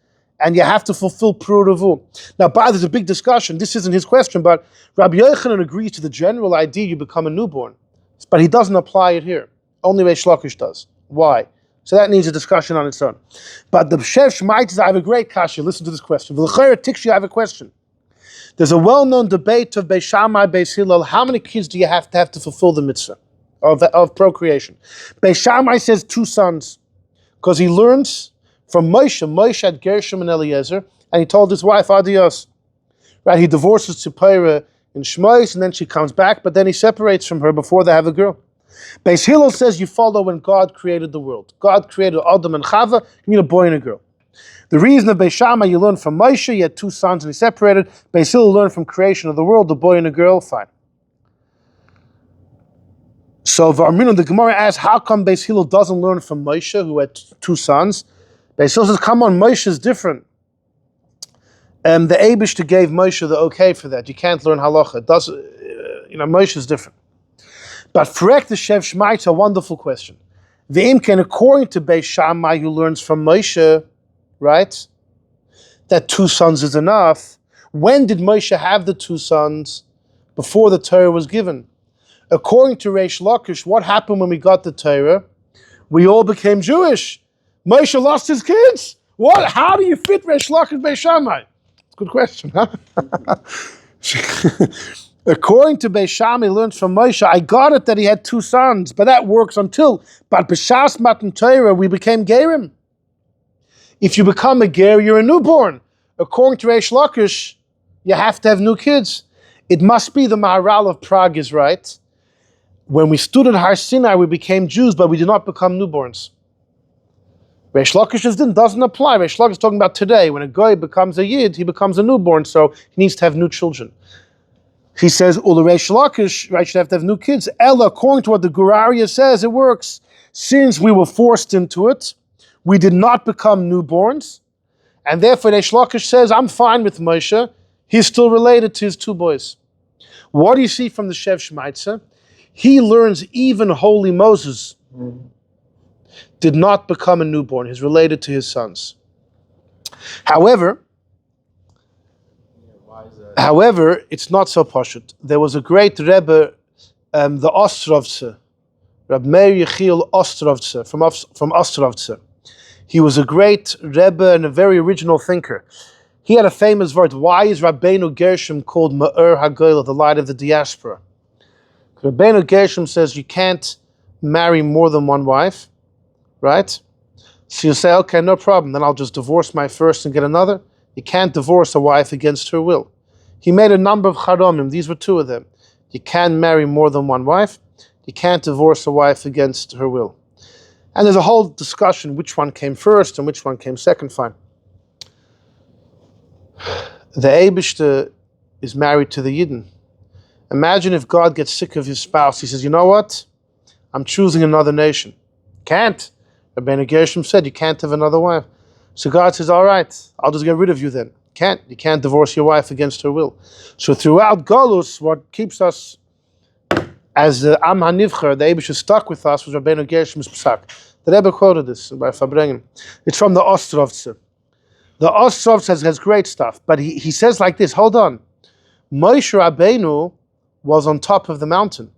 A: And you have to fulfill Pru Revu. Now, there's a big discussion. This isn't his question, but Rabbi Yochanan agrees to the general idea you become a newborn. But he doesn't apply it here. Only Reish Lakish does. Why? So that needs a discussion on its own. But the Shev Shmait says, I have a great kasha. Listen to this question. V'lechayr Tikshi, I have a question. There's a well-known debate of Beis Shammai, Beis Hillel. How many kids do you have to fulfill the mitzvah of procreation? Beis Shammai says 2 sons, because he learns from Moshe. Moshe had Gershom and Eliezer, and he told his wife, adios. Right? He divorces Tzipora in Shmos, and then she comes back, but then he separates from her before they have a girl. Beis Hillel says you follow when God created the world. God created Adam and Chava, you need a boy and a girl. The reason of Beis Shammai, you learn from Moshe, he had 2 sons and he separated. Beis Hillel learned from creation of the world, the boy and a girl, fine. So Varmino, the Gemara asks, how come Beis Hillel doesn't learn from Moshe, who had 2 sons? Beis Hillel says, come on, Moshe is different. The Eibishter gave Moshe the okay for that. You can't learn halacha. Moshe is different. But Frek the Shev Shmait's a wonderful question. The Imken, according to Beis Shammai, who learns from Moshe, right, that 2 sons is enough. When did Moshe have the 2 sons? Before the Torah was given. According to Reish Lakish, what happened when we got the Torah? We all became Jewish. Moshe lost his kids. What? How do you fit Reish Lakish Beis Shammai? It's a good question, huh? According to Beis Shammai, learns from Moshe, I got it that he had 2 sons, but that works until. But B'shas Matan Torah, we became Gerim. If you become a Ger, you're a newborn. According to Reish Lakish, you have to have new kids. It must be the Marital of Prague is right. When we stood at Har Sinai, we became Jews, but we did not become newborns. Reish Lakish's din doesn't apply. Reish Lakish is talking about today. When a guy becomes a Yid, he becomes a newborn, so he needs to have new children. He says, Reish Lakish, right, should have to have new kids. Ella, according to what the Guraria says, it works. Since we were forced into it, we did not become newborns, and therefore Reish Lakish says, I'm fine with Moshe. He's still related to his 2 boys. What do you see from the Shev Shmaitza? He learns even holy Moses did not become a newborn. He's related to his sons. However, it's not so pashut. There was a great Rebbe, the Ostrovtse, Reb Meir Yechiel Ostrovtse, from Ostrovtse. He was a great Rebbe and a very original thinker. He had a famous word. Why is Rabbeinu Gershom called Ma'er HaGoyla, the light of the diaspora? Rabbeinu Gershom says you can't marry more than 1 wife, right? So you say, okay, no problem, then I'll just divorce my first and get another. You can't divorce a wife against her will. He made a number of charomim, these were 2 of them. You can't marry more than 1 wife. You can't divorce a wife against her will. And there's a whole discussion which one came first and which one came second, fine. The Eibishter is married to the Yidden. Imagine if God gets sick of his spouse. He says, you know what? I'm choosing another nation. Can't. Rabbeinu Gershom said, you can't have another wife. So God says, all right, I'll just get rid of you then. Can't. You can't divorce your wife against her will. So throughout Golus, what keeps us as the Am HaNivcher, the Eibush stuck with us, was Rabbeinu Gershom's Psak. The Rebbe quoted this by Fabrengen. It's from the Ostrovtse. The Ostrovtse has great stuff, but he says like this, hold on. Moshe Rabbeinu was on top of the mountain.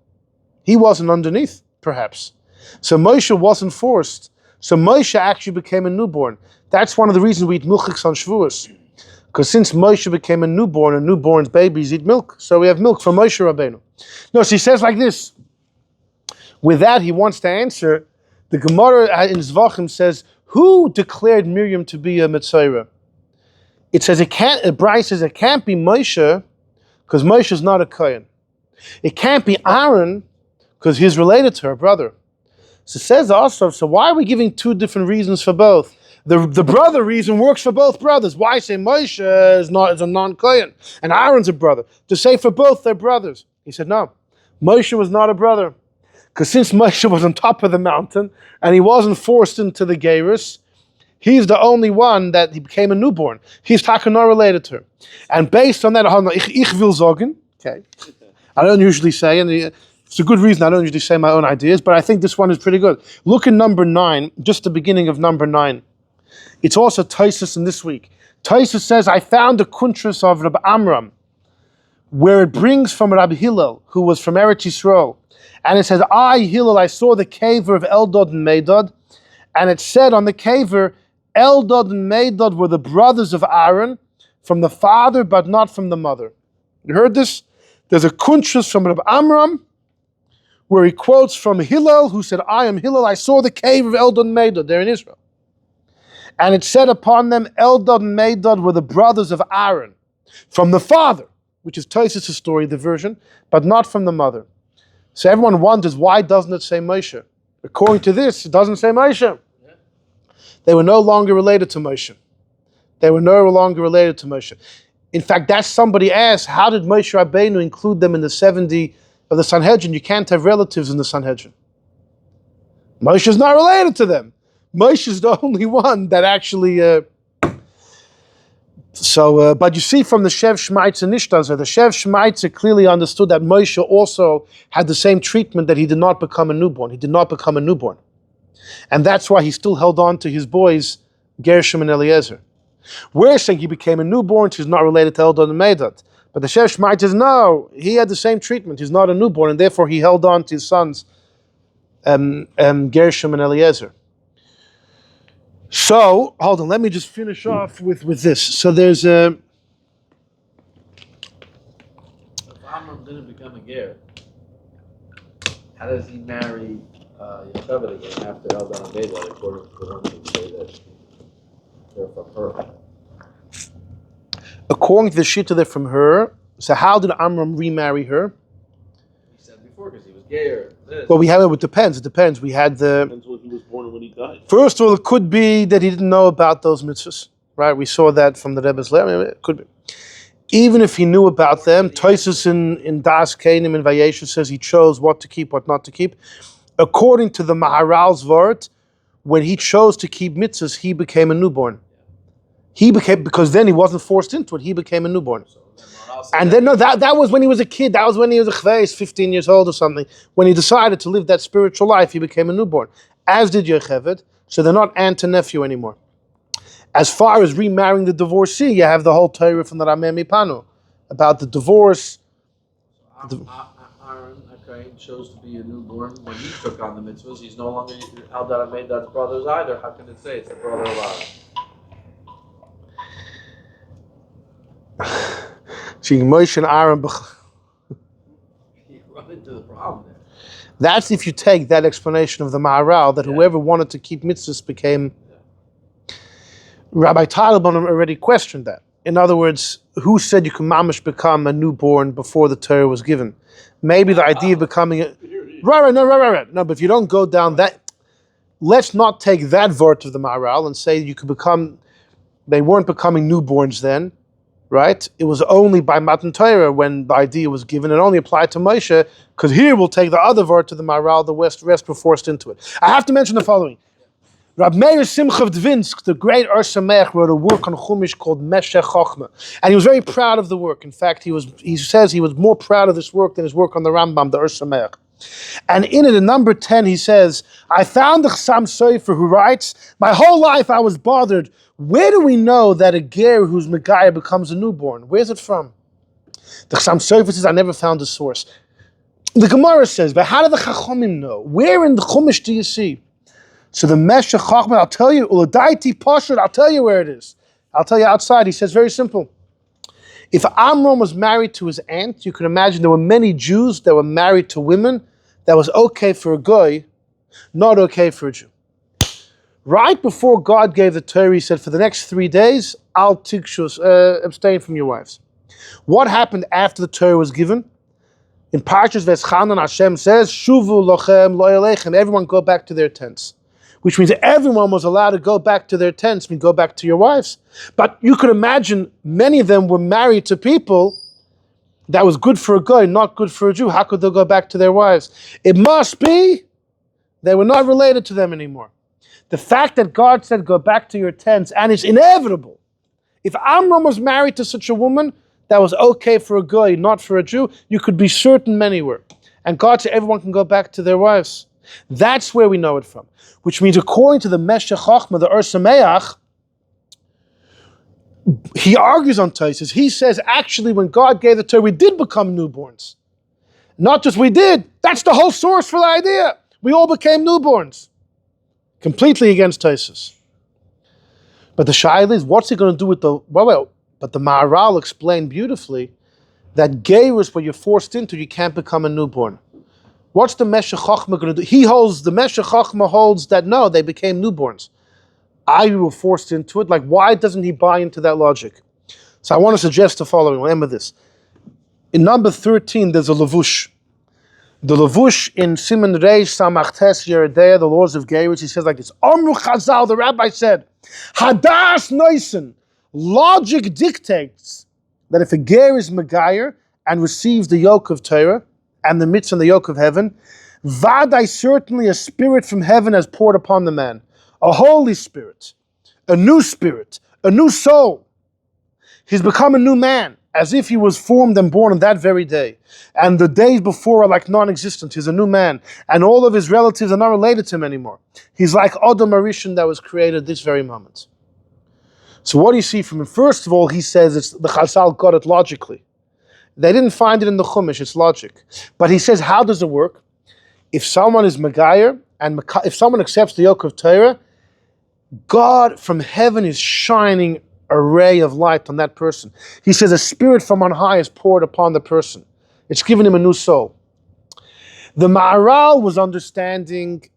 A: He wasn't underneath, perhaps. So Moshe wasn't forced. So Moshe actually became a newborn. That's one of the reasons we eat milchiks on Shavuos. Because since Moshe became a newborn, and newborns, babies eat milk. So we have milk from Moshe Rabbeinu. No, so he says like this. With that, he wants to answer. The Gemara in Zvachim says, who declared Miriam to be a Mitzayra? It says Bryce says it can't be Moshe, because Moshe is not a Kohen. It can't be Aaron, because he's related to her brother. So it says also, so why are we giving 2 different reasons for both? The brother reason works for both brothers. Why say Moshe is a non-Kohen and Aaron's a brother? To say for both they're brothers. He said no. Moshe was not a brother. Because since Moshe was on top of the mountain and he wasn't forced into the Geirus, he's the only one that he became a newborn. He's talking not related to her. And based on that, ich will sagen, okay, I don't usually say, and it's a good reason I don't usually say my own ideas, but I think this one is pretty good. Look at number 9, just the beginning of number 9. It's also Taisus in this week. Taisus says, I found the kuntras of Rabbi Amram, where it brings from Rabbi Hillel, who was from Eretz Yisrael. And it says, I, Hillel, I saw the caver of Eldad and Medad. And it said on the caver, Eldad and Medad were the brothers of Aaron, from the father but not from the mother. You heard this? There's a kuntras from Rabbi Amram, where he quotes from Hillel, who said, I am Hillel, I saw the cave of Eldad and Medad, there in Israel. And it said upon them, Eldad and Medad were the brothers of Aaron, from the father, which is Tosfos' story, the version, but not from the mother. So everyone wonders, why doesn't it say Moshe? According to this, it doesn't say Moshe. They were no longer related to Moshe. They were no longer related to Moshe. In fact, that's somebody asked, how did Moshe Rabbeinu include them in the 70 of the Sanhedrin? You can't have relatives in the Sanhedrin. Moshe is not related to them. Moshe is the only one that actually... But you see from the Shev Shmaitzer and Ishtazer, the Shev Shmaitzer clearly understood that Moshe also had the same treatment, that he did not become a newborn. He did not become a newborn. And that's why he still held on to his boys, Gershom and Eliezer. We're saying he became a newborn, so he's not related to Eldad and Medad. But the Shev Shmaitzer says, no, he had the same treatment. He's not a newborn, and therefore he held on to his sons, Gershom and Eliezer. So, hold on, let me just finish off with this. So there's a...
E: If Amram didn't become a ger, how does he marry Yocheved again after Eldad and Medad, according to the ones that say that they're from her?
A: According to the Shitta, they're from her. So how did Amram remarry her?
E: He said before, because he was ger.
A: Well, it depends. It depends. We had the...
B: Depends when he was born and when he died.
A: First of all, it could be that he didn't know about those mitzvahs, right? We saw that from the Rebbe's letter. I mean, it could be. Even if he knew about them, Tosfos in Das Kainim and Vayeshev says he chose what to keep, what not to keep. According to the Maharal's word, when he chose to keep mitzvahs, he became a newborn. Because then he wasn't forced into it, he became a newborn. And then, no, that was when he was a kid. That was when he was a chveis, 15 years old or something. When he decided to live that spiritual life, he became a newborn. As did Yocheved. So they're not aunt and nephew anymore. As far as remarrying the divorcee, you have the whole Torah from the Rameh M'panu about the divorce.
E: Aaron chose to be a newborn when he took on the mitzvahs. He's no longer Eldad and Medad's brothers either. How can it say it's the brother of Aaron?
A: Seeing Moshe and Aaron.
E: You run into the problem there.
A: That's if you take that explanation of the Marital, that whoever wanted to keep mitzvahs became... Rabbi Taliban already questioned that. In other words, who said you can mamish become a newborn before the Torah was given? Maybe the idea of becoming a... Right. No, but if you don't go down that... Let's not take that vort of the Marital and say you could become... They weren't becoming newborns then. Right? It was only by Matan Torah when the idea was given. It only applied to Moshe, because here we'll take the other word to the Marital, the rest were forced into it. I have to mention the following. Rab Meir Simcha of Dvinsk, the great Ur Sameach, wrote a work on Chumash called Meshech Chochmah. And he was very proud of the work. In fact, he says he was more proud of this work than his work on the Rambam, the Ur Sameach. And in it, in number 10, he says, I found the Chassam Sofer who writes, my whole life I was bothered. Where do we know that a ger who's Megaya becomes a newborn? Where's it from? The Chassam Sofer says, I never found a source. The Gemara says, but how do the Chachomim know? Where in the Chumash do you see? So the Meshech Chochmah, I'll tell you, Uladaiti Poshut, I'll tell you where it is. I'll tell you outside. He says, very simple. If Amram was married to his aunt, you can imagine there were many Jews that were married to women that was okay for a goy, not okay for a Jew. Right before God gave the Torah, he said, for the next 3 days, abstain from your wives. What happened after the Torah was given? In Parshas Veschanan, Hashem says, Shuvu lochem lo elechem, everyone go back to their tents. Which means everyone was allowed to go back to their tents, go back to your wives. But you could imagine many of them were married to people that was good for a guy, not good for a Jew. How could they go back to their wives? It must be they were not related to them anymore. The fact that God said, go back to your tents, and it's inevitable. If Amram was married to such a woman, that was okay for a guy, not for a Jew, you could be certain many were. And God said everyone can go back to their wives. That's where we know it from. Which means according to the Meshech Chochmah, the Ur Sameach, he argues on Taisus. He says, actually, when God gave the Torah, we did become newborns. Not just we did. That's the whole source for the idea. We all became newborns. Completely against Taisus. But the Shaila is, what's he going to do with the... Well, but the Marital explained beautifully that Geirus, where you're forced into, you can't become a newborn. What's the Meshech Chochmah going to do? The Meshech Chochmah holds that no, they became newborns. I were forced into it. Like, why doesn't he buy into that logic? So I want to suggest the following. Remember this. In number 13, there's a Levush. The Levush in Siman Reish Samachtes Yeridea, the laws of Geirus, he says like this. Amru Chazal, the rabbi said, Hadas Noisen, logic dictates that if a ger is Megayer and receives the yoke of Torah and the mitzvah and the yoke of heaven, Vadai, certainly a spirit from heaven has poured upon the man. A holy spirit, a new soul. He's become a new man, as if he was formed and born on that very day. And the days before are like non-existent. He's a new man. And all of his relatives are not related to him anymore. He's like Adam Arishan that was created this very moment. So what do you see from him? First of all, he says it's the Chazal got it logically. They didn't find it in the Chumash, it's logic. But he says, how does it work? If someone is Megayer, and if someone accepts the yoke of Torah, God from heaven is shining a ray of light on that person. He says a spirit from on high is poured upon the person. It's given him a new soul. The Marital was understanding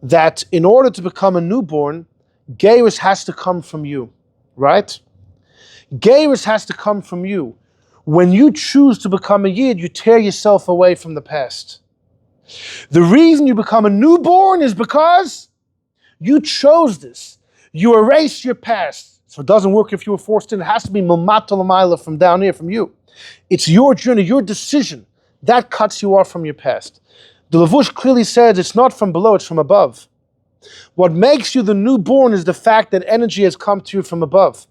A: that in order to become a newborn, Geirus has to come from you, right? Geirus has to come from you. When you choose to become a Yid, you tear yourself away from the past. The reason you become a newborn is because you chose this. You erase your past. So it doesn't work if you were forced in. It has to be Marital from down here, from you. It's your journey, your decision. That cuts you off from your past. The Levush clearly says it's not from below, it's from above. What makes you the newborn is the fact that energy has come to you from above.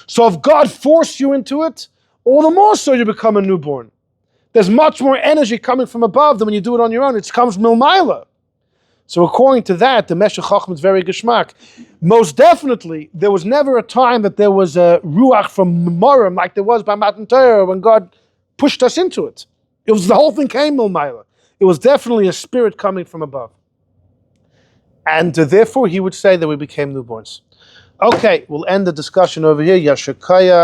A: So if God forced you into it, all the more so you become a newborn. There's much more energy coming from above than when you do it on your own. It comes milmaila. So according to that, the Meshech Chochmah is very geschmack. Most definitely, there was never a time that there was a ruach from Amram like there was by Matan Torah when God pushed us into it. It was the whole thing came milmaila. It was definitely a spirit coming from above. And therefore, he would say that we became newborns. Okay, we'll end the discussion over here. Yashakaya.